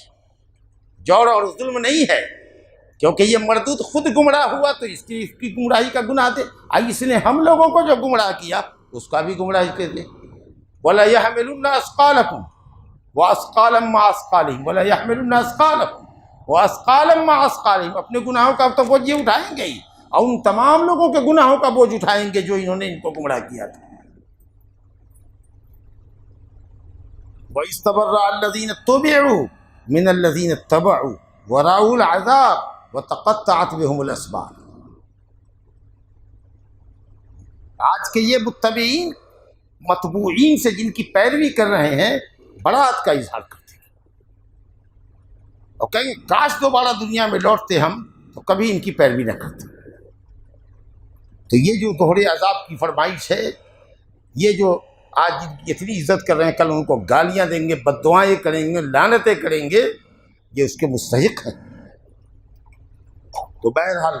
جور اور ظلم نہیں ہے، کیونکہ یہ مردود خود گمراہ ہوا تو اس کی گمراہی کا گناہ دے، اس نے ہم لوگوں کو جو گمراہ کیا اس کا بھی گمراہی کے دے۔ وَلَا يَحْمِلُنَّ أَثْقَالَكُمْ وَأَثْقَالًا مَّعَ أَثْقَالِهِمْ وَلَا يَحْمِلُنَّ أَثْقَالَكُمْ وَأَثْقَالًا مَّعَ أَثْقَالِهِمْ، اپنے گناہوں کا تو بوجھ یہ اٹھائیں گے ہی، اور ان تمام لوگوں کے گناہوں کا بوجھ اٹھائیں گے جو انہوں نے ان کو گمراہ کیا تھا۔ وَإِسْتَبَرَّأَ الَّذِينَ اتُّبِعُوا مِنَ الَّذِينَ اتَّبَعُوا وَرَأَوُا الْعَذَابَ وَتَقَطَّعَتْ بِهُمُ الْأَسْبَابُ۔ آج کے یہ متبعین متبوعین سے جن کی پیروی کر رہے ہیں، برات کا اظہار کرتے ہیں، اور کہیں گے کاش دوبارہ دنیا میں لوٹتے ہم تو کبھی ان کی پیروی نہ کرتے۔ تو یہ جو دوہرے عذاب کی فرمائش ہے، یہ جو آج جن کی اتنی عزت کر رہے ہیں، کل ان کو گالیاں دیں گے، بد دعائیں کریں گے، لعنتیں کریں گے، یہ اس کے مستحق ہیں۔ تو بہرحال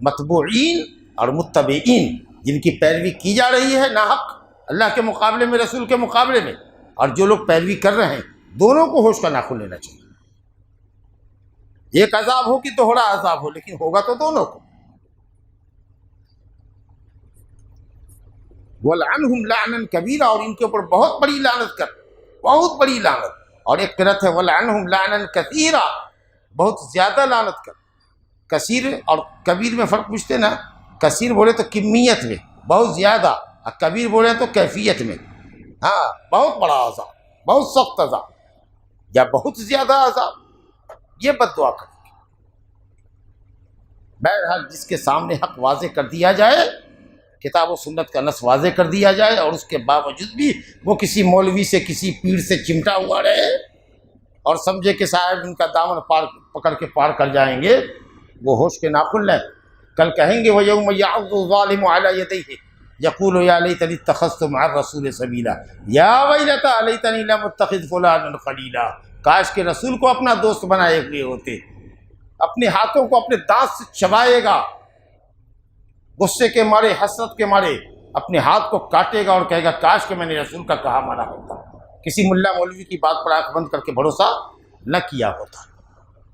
متبوعین اور متبعین جن کی پیروی کی جا رہی ہے ناحق، اللہ کے مقابلے میں، رسول کے مقابلے میں، اور جو لوگ پیروی کر رہے ہیں، دونوں کو ہوش کا ناخن لینا چاہیے۔ ایک عذاب ہو کہ دوہرا عذاب ہو، لیکن ہوگا تو دونوں کو۔ وَلْعَنْهُمْ لَعْنًا كَبِيرًا، اور ان کے اوپر بہت بڑی لعنت کر، بہت بڑی لعنت۔ اور ایک قرأت ہے وَلْعَنْهُمْ لَعْنًا كَثِيرًا، بہت زیادہ لعنت کر۔ کثیر اور کبیر میں فرق پوچھتے نا، کثیر بولے تو کمیت میں بہت زیادہ، اور کبیر بولے تو کیفیت میں، ہاں بہت بڑا عذاب، بہت سخت عذاب، یا بہت زیادہ عذاب، یہ بد دعا کریں گے۔ بہرحال جس کے سامنے حق واضح کر دیا جائے، کتاب و سنت کا نص واضح کر دیا جائے، اور اس کے باوجود بھی وہ کسی مولوی سے، کسی پیر سے چمٹا ہوا رہے، اور سمجھے کہ صاحب ان کا دامن پکڑ کے پار کر جائیں گے، وہ ہوش کے ناخن لیں۔ کل کہیں گے وَيَوْمَ يَعَضُّ الظَّالِمُ عَلَىٰ يَدَيْهِ يَقُولُ يَا لَيْتَنِي اتَّخَذْتُ مَعَ الرَّسُولِ سَبِيلًا يَا وَيْلَتَىٰ لَيْتَنِي لَمْ أَتَّخِذْ فُلَانًا خَلِيلًا، کاش کے رسول کو اپنا دوست بنائے ہوئے ہوتے۔ اپنے ہاتھوں کو اپنے دانت سے چبائے گا، غصے کے مارے، حسرت کے مارے اپنے ہاتھ کو کاٹے گا، اور کہے گا کاش کہ میں نے رسول کا کہا مانا ہوتا، کسی ملا مولوی کی بات پر آنکھ بند کر کے بھروسہ نہ کیا ہوتا۔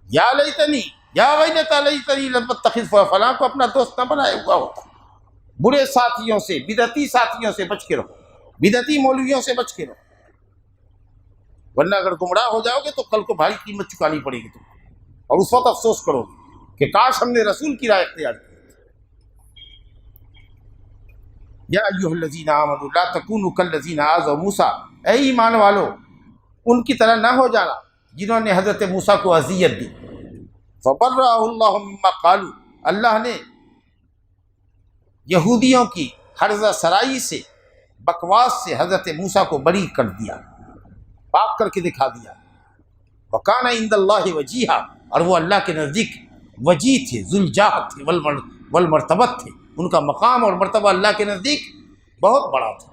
یا لیتنی، یا ویلتا لیتنی لم اتخذ فلاں کو اپنا دوست نہ بنائے ہوا ہوتا۔ برے ساتھیوں سے، بدعتی ساتھیوں سے بچ کے رہو، بدعتی مولویوں سے بچ کے رہو، ورنہ اگر گمراہ ہو جاؤ گے تو کل کو بھاری قیمت چکانی پڑے گی تم کو، اور اس وقت افسوس کرو گے کہ کاش ہم نے رسول کی رائے اختیار کی۔ یا ایھا الذین آمنوا لا تکونوا کالذین آذوا موسیٰ، اے ایمان والو ان کی طرح نہ ہو جانا جنہوں نے حضرت موسیٰ کو اذیت دی۔ فبرأہ اللہ مما قالوا، اللہ نے یہودیوں کی ہرزہ سرائی سے، بکواس سے حضرت موسیٰ کو بری کر دیا، پاک کر کے دکھا دیا۔ وَكَانَ عِندَ اللَّهِ وَجِيهًا، اور وہ اللہ کے نزدیک وجی تھے، ذوالجاہ تھے، والمرتبت تھے، ان کا مقام اور مرتبہ اللہ کے نزدیک بہت بڑا تھا۔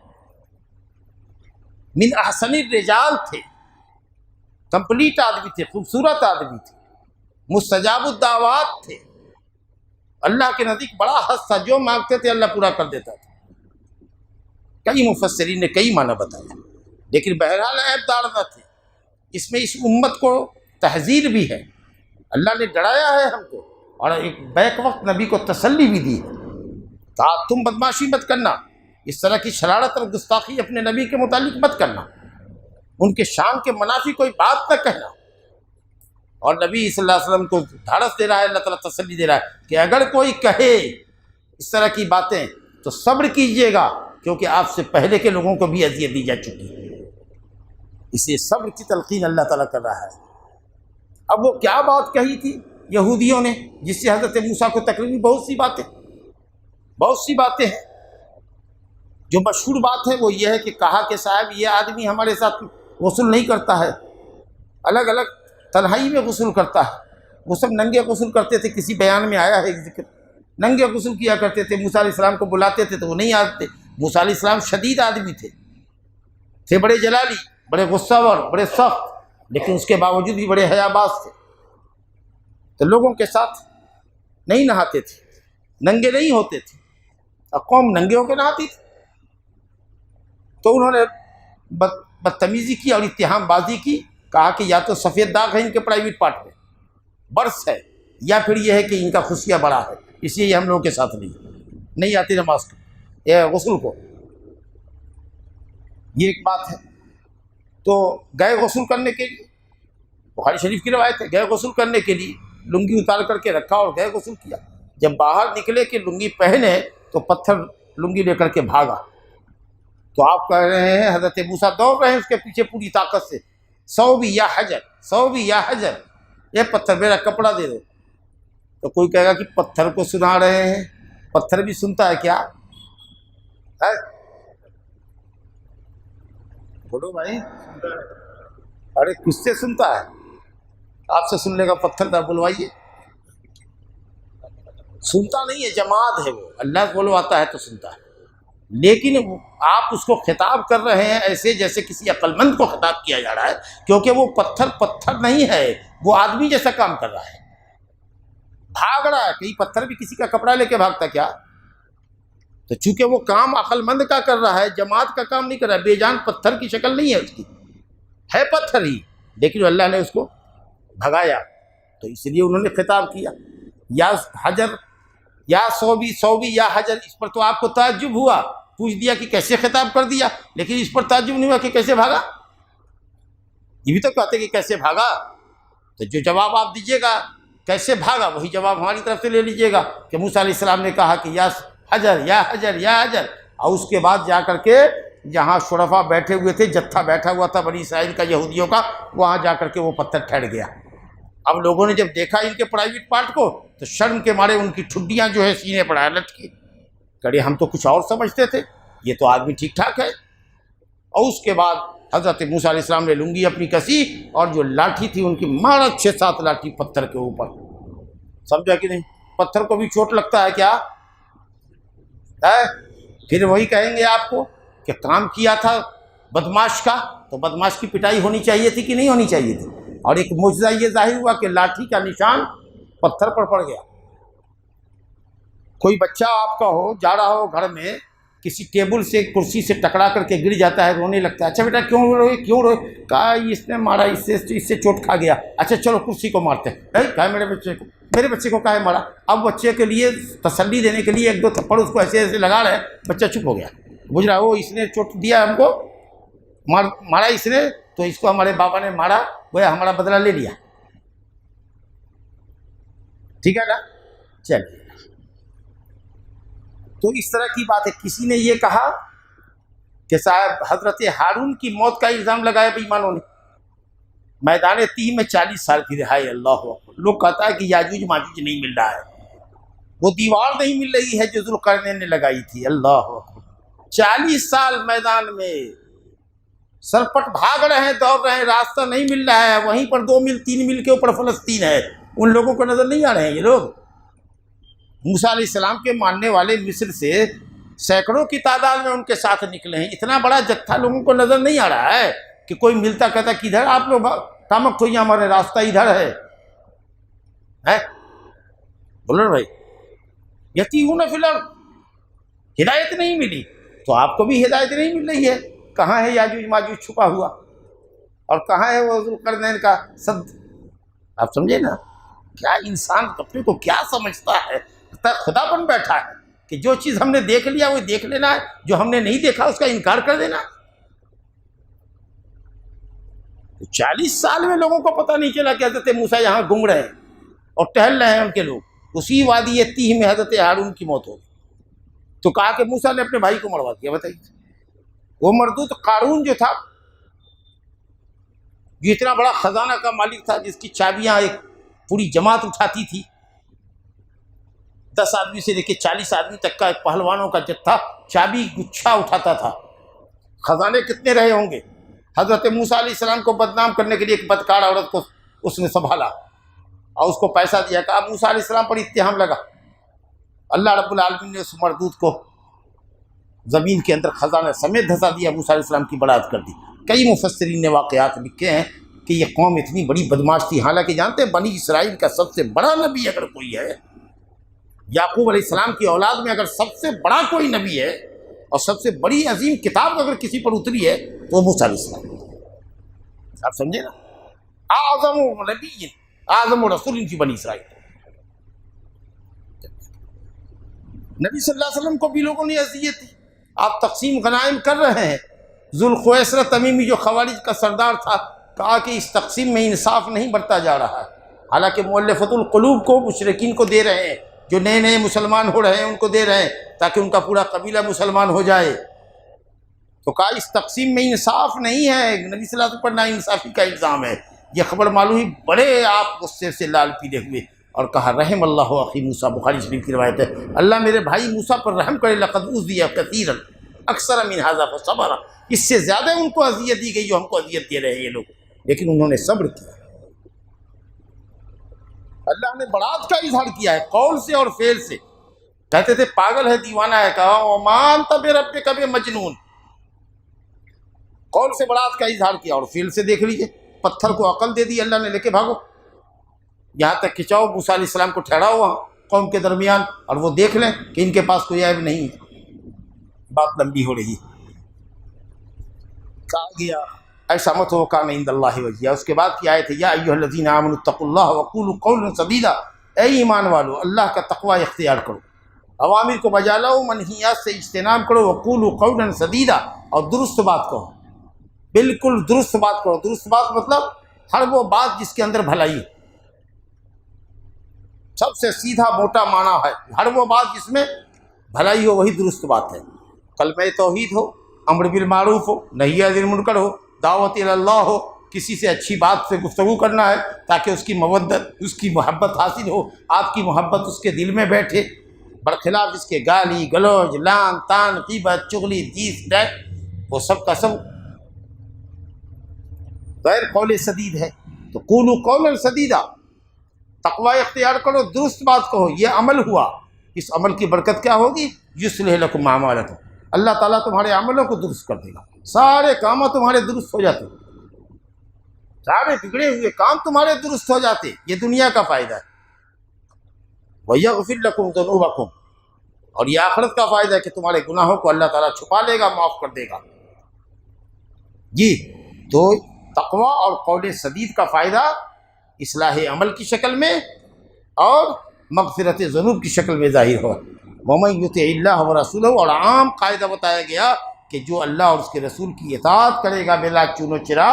من احسن الرجال تھے، کمپلیٹ آدمی تھے، خوبصورت آدمی تھے، مستجاب الدعوات تھے، اللہ کے نزدیک بڑا حق تھا، جو مانگتے تھے اللہ پورا کر دیتا تھا۔ کئی مفسرین نے کئی معنی بتایا، لیکن بہرحال عیب دار نہ تھے۔ اس میں اس امت کو تحذیر بھی ہے، اللہ نے ڈرایا ہے ہم کو، اور ایک بیک وقت نبی کو تسلی بھی دی ہے، کہا تم بدماشی مت کرنا، اس طرح کی شرارت اور گستاخی اپنے نبی کے متعلق مت کرنا، ان کے شان کے منافی کوئی بات نہ کہنا۔ اور نبی صلی اللہ علیہ وسلم کو دھارس دے رہا ہے، اللہ تعالیٰ تسلی دے رہا ہے کہ اگر کوئی کہے اس طرح کی باتیں تو صبر کیجئے گا، کیونکہ آپ سے پہلے کے لوگوں کو بھی اذیت دی جا چکی ہے، اس لیے صبر کی تلقین اللہ تعالیٰ کر رہا ہے۔ اب وہ کیا بات کہی تھی یہودیوں نے جس سے حضرت موسیٰ کو تقریباً بہت سی باتیں ہیں۔ جو مشہور بات ہے وہ یہ ہے کہ کہا کہ صاحب یہ آدمی ہمارے ساتھ غسل نہیں کرتا ہے، الگ الگ تنہائی میں غسل کرتا ہے، وہ سب ننگے غسل کرتے تھے، کسی بیان میں آیا ہے ایک ذکر، ننگے غسل کیا کرتے تھے، موسیٰ علیہ السلام کو بلاتے تھے تو وہ نہیں آتے۔ موسیٰ علیہ السلام شدید آدمی تھے بڑے جلالی، بڑے غصہ ور، بڑے سخت، لیکن اس کے باوجود بھی بڑے حیا باز تھے، تو لوگوں کے ساتھ نہیں نہاتے تھے، ننگے نہیں ہوتے تھے، قوم ننگے ہو کے نہاتی تھی، تو انہوں نے بدتمیزی کی اور اتہام بازی کی، کہا کہ یا تو سفید داغ ہے ان کے پرائیویٹ پارٹ میں، برس ہے، یا پھر یہ ہے کہ ان کا خصیہ بڑا ہے، اس لیے یہ ہم لوگوں کے ساتھ نہیں آتی نماز کو، یہ غسل کو۔ یہ ایک بات ہے۔ تو گئے غسل کرنے کے لیے، بخاری شریف کی روایت ہے، گئے غسل کرنے کے لیے لنگی اتار کر کے رکھا اور گئے غسل کیا، جب باہر نکلے کہ لنگی پہنے تو پتھر لنگی لے کر کے بھاگا، تو آپ کہہ رہے ہیں حضرت موسیٰ دوڑ رہے ہیں اس کے پیچھے پوری طاقت سے، صوبی یا حجر، صوبی یا حجر، یہ پتھر میرا کپڑا دے دو۔ تو کوئی کہے گا کہ پتھر کو سنا رہے ہیں، پتھر بھی سنتا ہے کیا؟ بولو بھائی، ارے کس سے سنتا ہے؟ آپ سے سن لے گا پتھر، نہ بلوائیے، سنتا نہیں ہے، جماد ہے وہ، اللہ بلواتا ہے تو سنتا ہے، لیکن آپ اس کو خطاب کر رہے ہیں ایسے جیسے کسی عقل مند کو خطاب کیا جا رہا ہے، کیونکہ وہ پتھر نہیں ہے، وہ آدمی جیسا کام کر رہا ہے، بھاگ رہا ہے، کہیں پتھر بھی کسی کا کپڑا لے کے بھاگتا کیا؟ تو چونکہ وہ کام عقل مند کا کر رہا ہے، جماعت کا کام نہیں کر رہا ہے، بے جان پتھر کی شکل نہیں ہے اس کی، ہے پتھر ہی، لیکن اللہ نے اس کو بھگایا، تو اس لیے انہوں نے خطاب کیا یا حجر یا صوبی یا حجر۔ اس پر تو آپ کو تعجب ہوا، پوچھ دیا کہ کیسے خطاب کر دیا، لیکن اس پر تعجب نہیں ہوا کہ کیسے بھاگا، یہ بھی تو کہتے کہ کیسے بھاگا، تو جو جواب آپ دیجیے گا کیسے بھاگا وہی جواب ہماری طرف سے لے لیجیے گا کہ موسیٰ علیہ السلام نے کہا کہ یا حجر یا حجر یا حجر، اور اس کے بعد جا کر کے جہاں شرفا بیٹھے ہوئے تھے، جتھا بیٹھا ہوا تھا بنی اسرائیل کا یہودیوں کا، وہاں جا کر کے وہ پتھر ٹھہر گیا۔ اب لوگوں نے جب دیکھا ان کے پرائیویٹ پارٹ کو تو شرم کے مارے ان کی ٹھڈیاں جو ہے سینے پر لٹکی، کہے ہم تو کچھ اور سمجھتے تھے، یہ تو آدمی ٹھیک ٹھاک ہے۔ اور اس کے بعد حضرت موسیٰ علیہ السلام نے لنگی اپنی کسی اور جو لاٹھی تھی ان کی مارا 6-7 لاٹھی پتھر کے اوپر، سمجھا کہ نہیں؟ پتھر کو بھی چوٹ لگتا ہے کیا ہے؟ پھر وہی کہیں گے آپ کو کہ کام کیا تھا بدماش کا، تو بدماش کی پٹائی ہونی چاہیے تھی کہ نہیں ہونی چاہیے تھی؟ اور ایک معجزہ یہ ظاہر ہوا کہ لاٹھی کا نشان پتھر پر پڑ گیا۔ کوئی بچہ آپ کا ہو، جا رہا ہو گھر میں، کسی ٹیبل سے کرسی سے ٹکرا کر کے گر جاتا ہے، رونے لگتا ہے، اچھا بیٹا کیوں روئے؟ کہا اس نے مارا، اس سے چوٹ کھا گیا، اچھا چلو کرسی کو مارتے ہیں، کہا میرے بچے کو کہا مارا۔ اب بچے کے لیے تسلی دینے کے لیے 1-2 تھپڑ اس کو ایسے ایسے لگا رہے ہیں، بچہ چپ ہو گیا، بجھ رہا وہ اس نے چوٹ دیا ہم کو، مارا اس نے، تو اس کو ہمارے بابا نے مارا، گویا ہمارا بدلہ لے لیا، ٹھیک ہے نا؟ چلیے، تو اس طرح کی بات ہے۔ کسی نے یہ کہا کہ صاحب حضرت ہارون کی موت کا الزام لگایا بے ایمانوں نے، میدان تیہ میں 40 سال کی رہائی، اللہ اکبر، لوگ کہتا ہے کہ یاجوج ماجوج نہیں مل رہا ہے، وہ دیوار نہیں مل رہی ہے جو ذوالقرنین نے لگائی تھی. اللہ اکبر. 40 سال میدان میں سرپٹ بھاگ رہے ہیں، دوڑ رہے ہیں، راستہ نہیں مل رہا ہے. وہیں پر 2 میل 3 میل کے اوپر فلسطین ہے. ان لوگوں کو نظر نہیں آ رہے ہیں یہ لوگ. موسیٰ علیہ السلام کے ماننے والے مصر سے سینکڑوں کی تعداد میں ان کے ساتھ نکلے ہیں. اتنا بڑا جتھا لوگوں کو نظر نہیں آ رہا ہے کہ کوئی ملتا کہتا کدھر آپ لوگ ٹامک کھوئیے، ہمارے راستہ ادھر ہے. بولو بھائی، یتیہون فی الارض، ہدایت نہیں ملی تو آپ کو بھی ہدایت نہیں مل رہی ہے. کہاں ہے یاجوج ماجوج چھپا ہوا، اور کہاں ہے وہ ذوالقرنین کا صد. آپ سمجھے نا، کیا انسان اپنے کو کیا سمجھتا ہے، خدا بن بیٹھا ہے کہ جو چیز ہم نے دیکھ لیا وہ دیکھ لینا ہے، جو ہم نے نہیں دیکھا اس کا انکار کر دینا. 40 سال میں لوگوں کو پتہ نہیں چلا کہ حضرت موسیٰ یہاں گھوم رہے ہیں اور ٹہل رہے ہیں ان کے لوگ. اسی وادی تیہ میں حضرت ہارون کی موت ہو گئی تو کہا کہ موسیٰ نے اپنے بھائی کو مروا دیا. بتائیے، وہ مردود قارون جو تھا، جو اتنا بڑا خزانہ کا مالک تھا، جس کی چابیاں ایک پوری جماعت اٹھاتی تھی، 10 آدمی سے لے کے 40 آدمی تک کا ایک پہلوانوں کا جتھا چابی گچھا اٹھاتا تھا. خزانے کتنے رہے ہوں گے. حضرت موسیٰ علیہ السلام کو بدنام کرنے کے لیے ایک بدکار عورت کو اس نے سنبھالا اور اس کو پیسہ دیا. کہا موسیٰ علیہ السلام پر اتہام لگا. اللہ رب العالمین نے اس مردود کو زمین کے اندر خزانہ سمیت دھسا دیا. موسیٰ علیہ السلام کی برات کر دی. کئی مفسرین نے واقعات لکھے ہیں کہ یہ قوم اتنی بڑی بدماش تھی. حالانکہ جانتے ہیں بنی اسرائیل کا سب سے بڑا نبی اگر کوئی ہے، یعقوب علیہ السلام کی اولاد میں اگر سب سے بڑا کوئی نبی ہے اور سب سے بڑی عظیم کتاب اگر کسی پر اتری ہے تو وہ موسیٰ علیہ السلام. آپ سمجھے نا، اعظم نبی اعظم رسول کی بنی اسرائیل. نبی صلی اللہ علیہ وسلم کو بھی لوگوں نے اذیت دی. آپ تقسیم غنائم کر رہے ہیں. ذوالخویسرہ تمیمی جو خوارج کا سردار تھا کہا کہ اس تقسیم میں انصاف نہیں برتا جا رہا ہے. حالانکہ مؤلفۃ القلوب کو مشرکین کو دے رہے ہیں، جو نئے نئے مسلمان ہو رہے ہیں ان کو دے رہے ہیں تاکہ ان کا پورا قبیلہ مسلمان ہو جائے. تو کہا اس تقسیم میں انصاف نہیں ہے. نبی صلی اللہ علیہ وسلم پر ناانصافی کا الزام ہے. یہ خبر معلوم ہوئی، بڑے آپ غصے سے لال پیلے ہوئے اور کہا رحم اللہ اخی موسیٰ. بخاری شریف کی روایت ہے، اللہ میرے بھائی موسیٰ پر رحم کرے. لقد اوذی کثیرا اکثر من ھذا فصبر. اس سے زیادہ ان کو اذیت دی گئی جو ہم کو اذیت دے رہے ہیں یہ لوگ، لیکن انہوں نے صبر کیا. اللہ نے برات کا اظہار کیا ہے قول سے اور فعل سے. کہتے تھے پاگل ہے، دیوانہ ہے. کہا وما انت بربک بمجنون. قول سے برات کا اظہار کیا اور فعل سے دیکھ لیجئے پتھر کو عقل دے دی اللہ نے، لے کے بھاگو. یہاں تک کھچاؤ موسیٰ علیہ السلام کو ٹھہراؤ وہاں قوم کے درمیان اور وہ دیکھ لیں کہ ان کے پاس کوئی عیب نہیں ہے. بات لمبی ہو رہی. کہا گیا ایسا مت ہو کان عند اللہ وجیہ. اس کے بعد کی آیت ہے یا ایھا الذین آمنوا اتقوا اللہ وقولوا قولا سدیدا. اے ایمان والو اللہ کا تقوی اختیار کرو، اوامر کو بجا لاؤ، منہیات سے اجتناب کرو. وقولوا قولا سدیدا، اور درست بات کہو، بالکل درست بات کرو. درست بات مطلب ہر وہ بات جس کے اندر بھلائی ہے. سب سے سیدھا موٹا معنی ہے ہر وہ بات جس میں بھلائی ہو وہی درست بات ہے. کلمہ توحید ہو، امر بالمعروف ہو، نہی عن المنکر ہو، دعوت اللہ ہو، کسی سے اچھی بات سے گفتگو کرنا ہے تاکہ اس کی مودت، اس کی محبت حاصل ہو، آپ کی محبت اس کے دل میں بیٹھے، برخلاف اس کے گالی گلوچ لان تان غیبت چغلی تیس ڈیک وہ سب کا سب غیر قول سدید ہے. تو قولوا قولا سدیدا، تقوی اختیار کرو، درست بات کہو. یہ عمل ہوا، اس عمل کی برکت کیا ہوگی؟ یصلح لکم اعمالکم، اللہ تعالیٰ تمہارے عملوں کو درست کر دے گا. سارے کام تمہارے درست ہو جاتے، سارے بگڑے ہوئے کام تمہارے درست ہو جاتے. یہ دنیا کا فائدہ ہے. وَيَغْفِرْ لَكُمْ ذُنُوبَكُمْ، اور یہ آخرت کا فائدہ ہے کہ تمہارے گناہوں کو اللہ تعالیٰ چھپا لے گا، معاف کر دے گا. جی تو تقوی اور قول سدید کا فائدہ اصلاح عمل کی شکل میں اور مغفرت ذنوب کی شکل میں ظاہر ہوا. وَمَن يُطِعِ اللَّهَ وَرَسُولَهُ، اور عام قاعدہ بتایا گیا کہ جو اللہ اور اس کے رسول کی اطاعت کرے گا بلا چون و چرا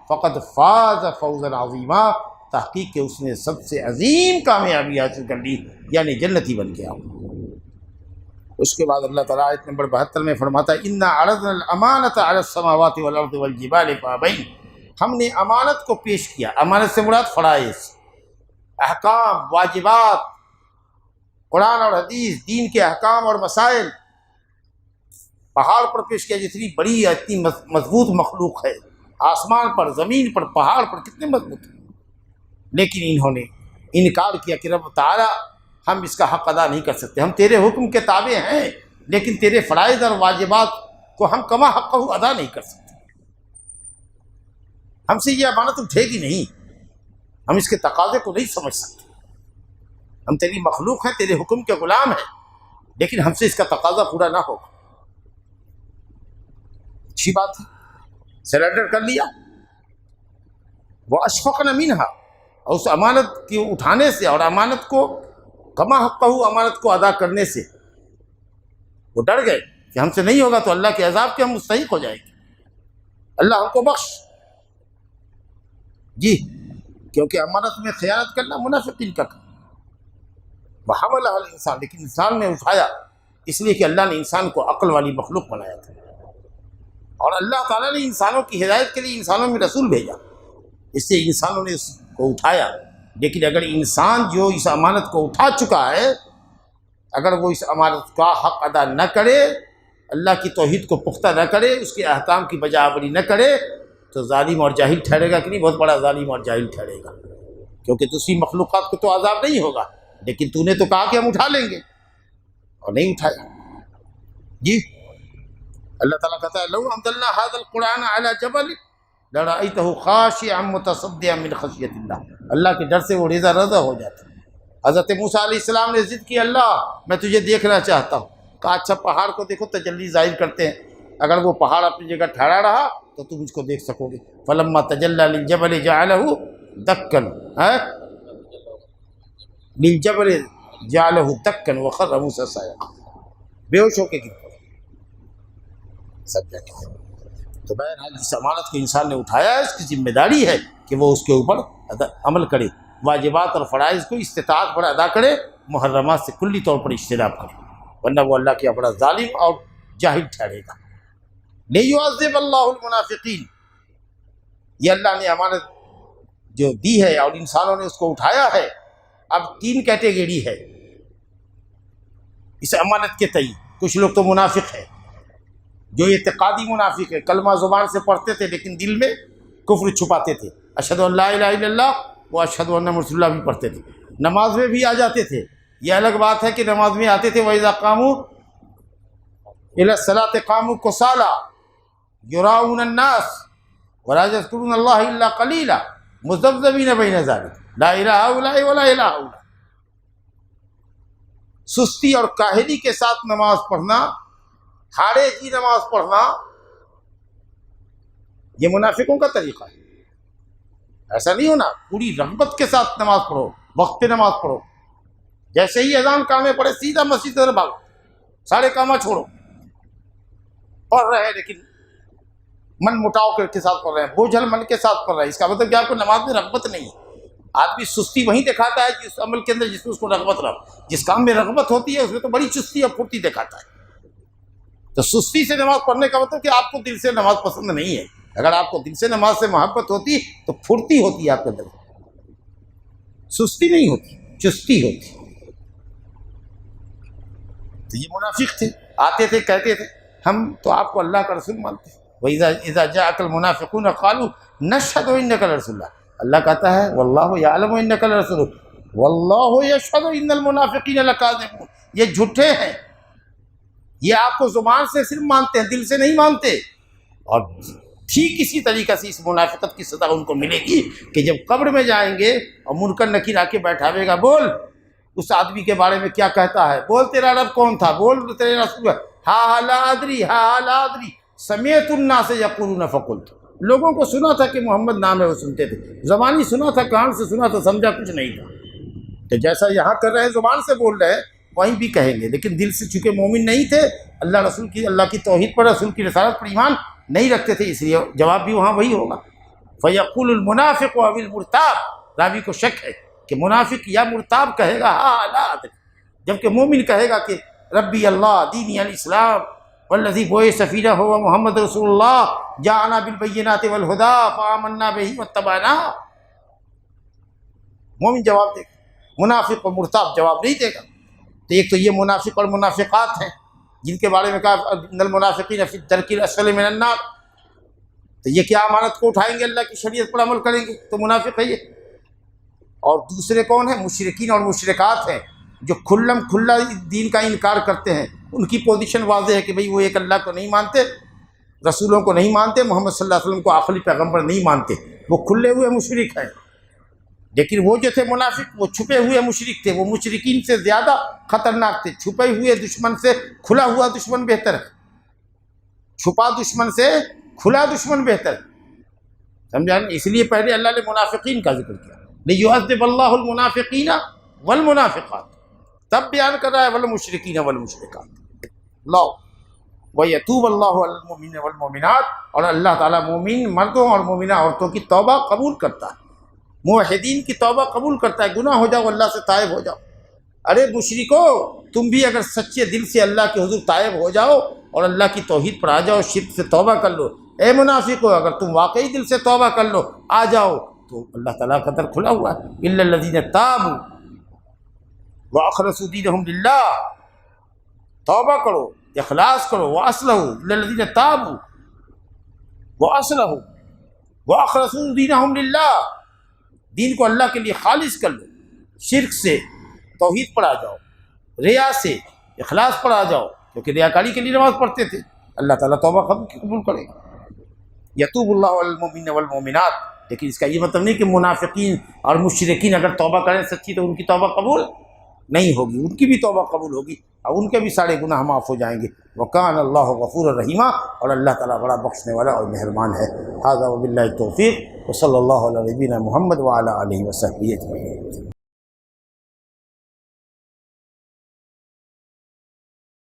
فقد فاز فوزا عظیما، تحقیق کہ اس نے سب سے عظیم کامیابی حاصل کر لی، یعنی جنتی بن گیا. اس کے بعد اللہ تعالیٰ آیت نمبر 72 میں فرماتا ہے اِنَّا عَرَضْنَا الْأَمَانَةَ عَلَى السَّمَاوَاتِ وَالْأَرْضِ وَالْجِبَالِ فَأَبَيْنَ. ہم نے امانت کو پیش کیا. امانت سے مراد فرائض، احکام، واجبات، قرآن اور حدیث، دین کے احکام اور مسائل پہاڑ پر پیش کیا. جتنی بڑی اتنی مضبوط مخلوق ہے، آسمان پر، زمین پر، پہاڑ پر کتنے مضبوط ہیں، لیکن انہوں نے انکار کیا کہ رب تعالیٰ ہم اس کا حق ادا نہیں کر سکتے، ہم تیرے حکم کے تابع ہیں لیکن تیرے فرائض اور واجبات کو ہم کما حق ادا نہیں کر سکتے. ہم سے یہ امانت اٹھے گی نہیں، ہم اس کے تقاضے کو نہیں سمجھ سکتے. ہم تیری مخلوق ہیں، تیرے حکم کے غلام ہیں، لیکن ہم سے اس کا تقاضا پورا نہ ہوگا. اچھی بات ہے، سرنڈر کر لیا. وہ اشفقن منہا، اور اس امانت کی اٹھانے سے اور امانت کو کما حقہ امانت کو ادا کرنے سے وہ ڈر گئے کہ ہم سے نہیں ہوگا تو اللہ کے عذاب کے ہم مستحق ہو جائیں گے، اللہ ہم کو بخش. جی، کیونکہ امانت میں خیانت کرنا منافقین کا کام. وحملہ الانسان، لیکن انسان نے اٹھایا، اس لیے کہ اللہ نے انسان کو عقل والی مخلوق بنایا تھا، اور اللہ تعالیٰ نے انسانوں کی ہدایت کے لیے انسانوں میں رسول بھیجا، اس سے انسانوں نے اس کو اٹھایا. لیکن اگر انسان جو اس امانت کو اٹھا چکا ہے، اگر وہ اس امانت کا حق ادا نہ کرے، اللہ کی توحید کو پختہ نہ کرے، اس کے احکام کی بجاوری نہ کرے، تو ظالم اور جاہل ٹھہرے گا کہ نہیں؟ بہت بڑا ظالم اور جاہل ٹھہرے گا. کیونکہ دوسری مخلوقات کو تو عذاب نہیں ہوگا، لیکن تو نے تو کہا کہ ہم اٹھا لیں گے اور نہیں اٹھایا. جی، اللہ تعالیٰ کہتا ہے لو انزلنا هذا القرآن على جبل لرأيته خاشعا متصدعا من خشیۃ اللہ. اللہ کے ڈر سے وہ ریزہ رضا ہو جاتا. حضرت موسیٰ علیہ السلام نے ضد کی، اللہ میں تجھے دیکھنا چاہتا ہوں. کہا اچھا پہاڑ کو دیکھو، تجلی ظاہر کرتے ہیں، اگر وہ پہاڑ اپنی جگہ ٹھہرا رہا تو تم مجھ کو دیکھ سکو گے. فلما تجلی للجبل جعلہ دکا، للجبل جعلہ دکا وخر موسیٰ صاعقا، بے ہوش ہو کے گر پڑے سب جگہ. تو بہرحال جس امانت کو انسان نے اٹھایا ہے، اس کی ذمہ داری ہے کہ وہ اس کے اوپر عمل کرے، واجبات اور فرائض کو استطاعت پر ادا کرے، محرمات سے کلی طور پر اجتناب کرے، ورنہ وہ اللہ کے بڑا ظالم اور جاہل ٹھہرے گا. لیعذب اللہ المنافقین، یہ اللہ نے امانت جو دی ہے اور انسانوں نے اس کو اٹھایا ہے. اب تین کیٹیگری ہے اس امانت کے تئیں. کچھ لوگ تو منافق ہیں، جو اعتقادی منافق ہے، کلمہ زبان سے پڑھتے تھے لیکن دل میں کفر چھپاتے تھے. اشہد ان لا الہ الا اللہ و اشہد ان محمد رسول اللہ بھی پڑھتے تھے، نماز میں بھی آ جاتے تھے. یہ الگ بات ہے کہ نماز میں آتے تھے وَإِذَا قَامُوا إِلَى الصَّلَاةِ قَامُوا كُسَالَىٰ يُرَاءُونَ النَّاسَ وَلَا يَذْكُرُونَ اللَّهَ إِلَّا قَلِيلًا مُذَبذَبِينَ بَيْنَ ذَلِكَ لَا إِلَٰهَ هَٰؤُلَاءِ وَلَا إِلَٰهَ هَٰؤُلَاءِ. سستی اور کاہلی کے ساتھ نماز پڑھنا، ہارے کی نماز پڑھنا، یہ منافقوں کا طریقہ ہے. ایسا نہیں ہونا، پوری رغبت کے ساتھ نماز پڑھو، وقت پہ نماز پڑھو. جیسے ہی اذان کامے پڑھے سیدھا مسجد کی طرف بھاگو، سارے کامہ چھوڑو. پڑھ رہے ہیں لیکن من مٹاؤ کے ساتھ پڑھ رہے ہیں، بوجھل من کے ساتھ پڑھ رہے ہیں. اس کا مطلب کہ آپ کو نماز میں رغبت نہیں ہے. آدمی سستی وہیں دکھاتا ہے جس عمل کے اندر جس میں اس کو رغبت رہا. جس کام میں رغبت ہوتی ہے اس میں تو بڑی چستی اور پھرتی دکھاتا ہے. تو سستی سے نماز پڑھنے کا مطلب کہ آپ کو دل سے نماز پسند نہیں ہے. اگر آپ کو دل سے نماز سے محبت ہوتی تو پھرتی ہوتی ہے آپ کے اندر، سستی نہیں ہوتی، چستی ہوتی. تو یہ منافق تھے، آتے تھے کہتے تھے ہم تو آپ کو اللہ کا رسول مانتے ہیں. وَإِذَا جَاءَكَ الْمُنَافِقُونَ قَالُوا نَشْهَدُ إِنَّكَ لَرَسُولُ اللَّهِ. اللہ کہتا ہے وَاللَّهُ يَعْلَمُ إِنَّكَ لَرَسُولُهُ وَاللَّهُ يَشْهَدُ إِنَّ الْمُنَافِقِينَ لَكَاذِبُونَ. یہ جھوٹے ہیں، یہ آپ کو زبان سے صرف مانتے ہیں، دل سے نہیں مانتے. اور ٹھیک اسی طریقے سے اس منافقت کی سزا ان کو ملے گی کہ جب قبر میں جائیں گے اور منکر نکیر آ کے بیٹھاوے گا، بول اس آدمی کے بارے میں کیا کہتا ہے، بول تیرا رب کون تھا، بول تیرے رسول، ہا لا ادری، ہا لا ادری سمیعت الناس یقولون فقلت. لوگوں کو سنا تھا کہ محمد نام ہے، وہ سنتے تھے، زبانی سنا تھا، کان سے سنا تھا، سمجھا کچھ نہیں تھا. تو جیسا یہاں کر رہے ہیں، زبان سے بول رہے ہیں، وہیں بھی کہیں گے. لیکن دل سے چونکہ مومن نہیں تھے، اللہ کی توحید پر، رسول کی رسالت پر ایمان نہیں رکھتے تھے، اس لیے جواب بھی وہاں وہی ہوگا. فیقول المنافق او المرتاب. راوی کو شک ہے کہ منافق یا مرتاب کہے گا ہاں لا ادری، جبکہ مومن کہے گا کہ ربی اللہ دینی الاسلام والذی بعث فینا هو محمد رسول اللہ جاءنا بالبینات والہدی فآمنا بہ واتبعنا. مومن جواب دے گا، منافق و مرتاب جواب نہیں دے گا. تو ایک تو یہ منافق اور منافقات ہیں جن کے بارے میں کہا ان المنافقین فی الدرک الاسفل من النار، تو یہ کیا امانت کو اٹھائیں گے، اللہ کی شریعت پر عمل کریں گے، تو منافق ہے یہ۔ اور دوسرے کون ہیں؟ مشرکین اور مشرکات ہیں جو کھلم کھلا دین کا انکار کرتے ہیں۔ ان کی پوزیشن واضح ہے کہ بھئی وہ ایک اللہ کو نہیں مانتے، رسولوں کو نہیں مانتے، محمد صلی اللہ علیہ وسلم کو آخری پیغمبر نہیں مانتے، وہ کھلے ہوئے مشرک ہیں۔ لیکن وہ جو تھے منافق وہ چھپے ہوئے مشرک تھے، وہ مشرکین سے زیادہ خطرناک تھے۔ چھپے ہوئے دشمن سے کھلا ہوا دشمن بہتر ہے، چھپا دشمن سے کھلا دشمن بہتر ہے، سمجھا نا؟ اس لیے پہلے اللہ نے منافقین کا ذکر کیا، لِيُعَذِّبَ اللَّهُ الْمُنَافِقِينَ وَالْمُنَافِقَاتِ، تب بیان کر رہا ہے وَالْمُشْرِكِينَ وَالْمُشْرِكَاتِ اللہ وَيَتُوبَ اللَّهُ عَلَى الْمُؤْمِنِينَ وَالْمُؤْمِنَاتِ، اور اللہ تعالیٰ مومن مردوں اور مومنہ عورتوں کی توبہ قبول کرتا ہے، موحدین کی توبہ قبول کرتا ہے۔ گناہ ہو جاؤ اللہ سے تائب ہو جاؤ۔ ارے مشرکو، تم بھی اگر سچے دل سے اللہ کے حضور تائب ہو جاؤ اور اللہ کی توحید پر آ جاؤ، شرک سے توبہ کر لو۔ اے منافقو، اگر تم واقعی دل سے توبہ کر لو، آ جاؤ، تو اللہ تعالیٰ کا در کھلا ہوا ہے۔ الا الذین تابوا واخلصوا دینہم للہ، توبہ کرو، اخلاص کرو، واصلحوا، الا الذین تابوا واصلحوا واخلصوا دینہم للہ، دین کو اللہ کے لیے خالص کر لو، شرک سے توحید پر آ جاؤ، ریا سے اخلاص پر آ جاؤ، کیونکہ ریاکاری کے لیے نماز پڑھتے تھے۔ اللہ تعالیٰ توبہ قبول کرے گا۔ یتوب اللہ علی المؤمنین والمؤمنات، لیکن اس کا یہ مطلب نہیں کہ منافقین اور مشرکین اگر توبہ کریں سچی تو ان کی توبہ قبول نہیں ہوگی، ان کی بھی توبہ قبول ہوگی اور ان کے بھی سارے گناہ معاف ہو جائیں گے۔ وکان اللہ غفور الرحیمہ، اور اللہ تعالیٰ بڑا بخشنے والا اور مہربان ہے۔ ھذا وباللہ التوفیق، وصلی اللہ علی نبینا محمد وعلی آلہ وصحبہ اجمعین۔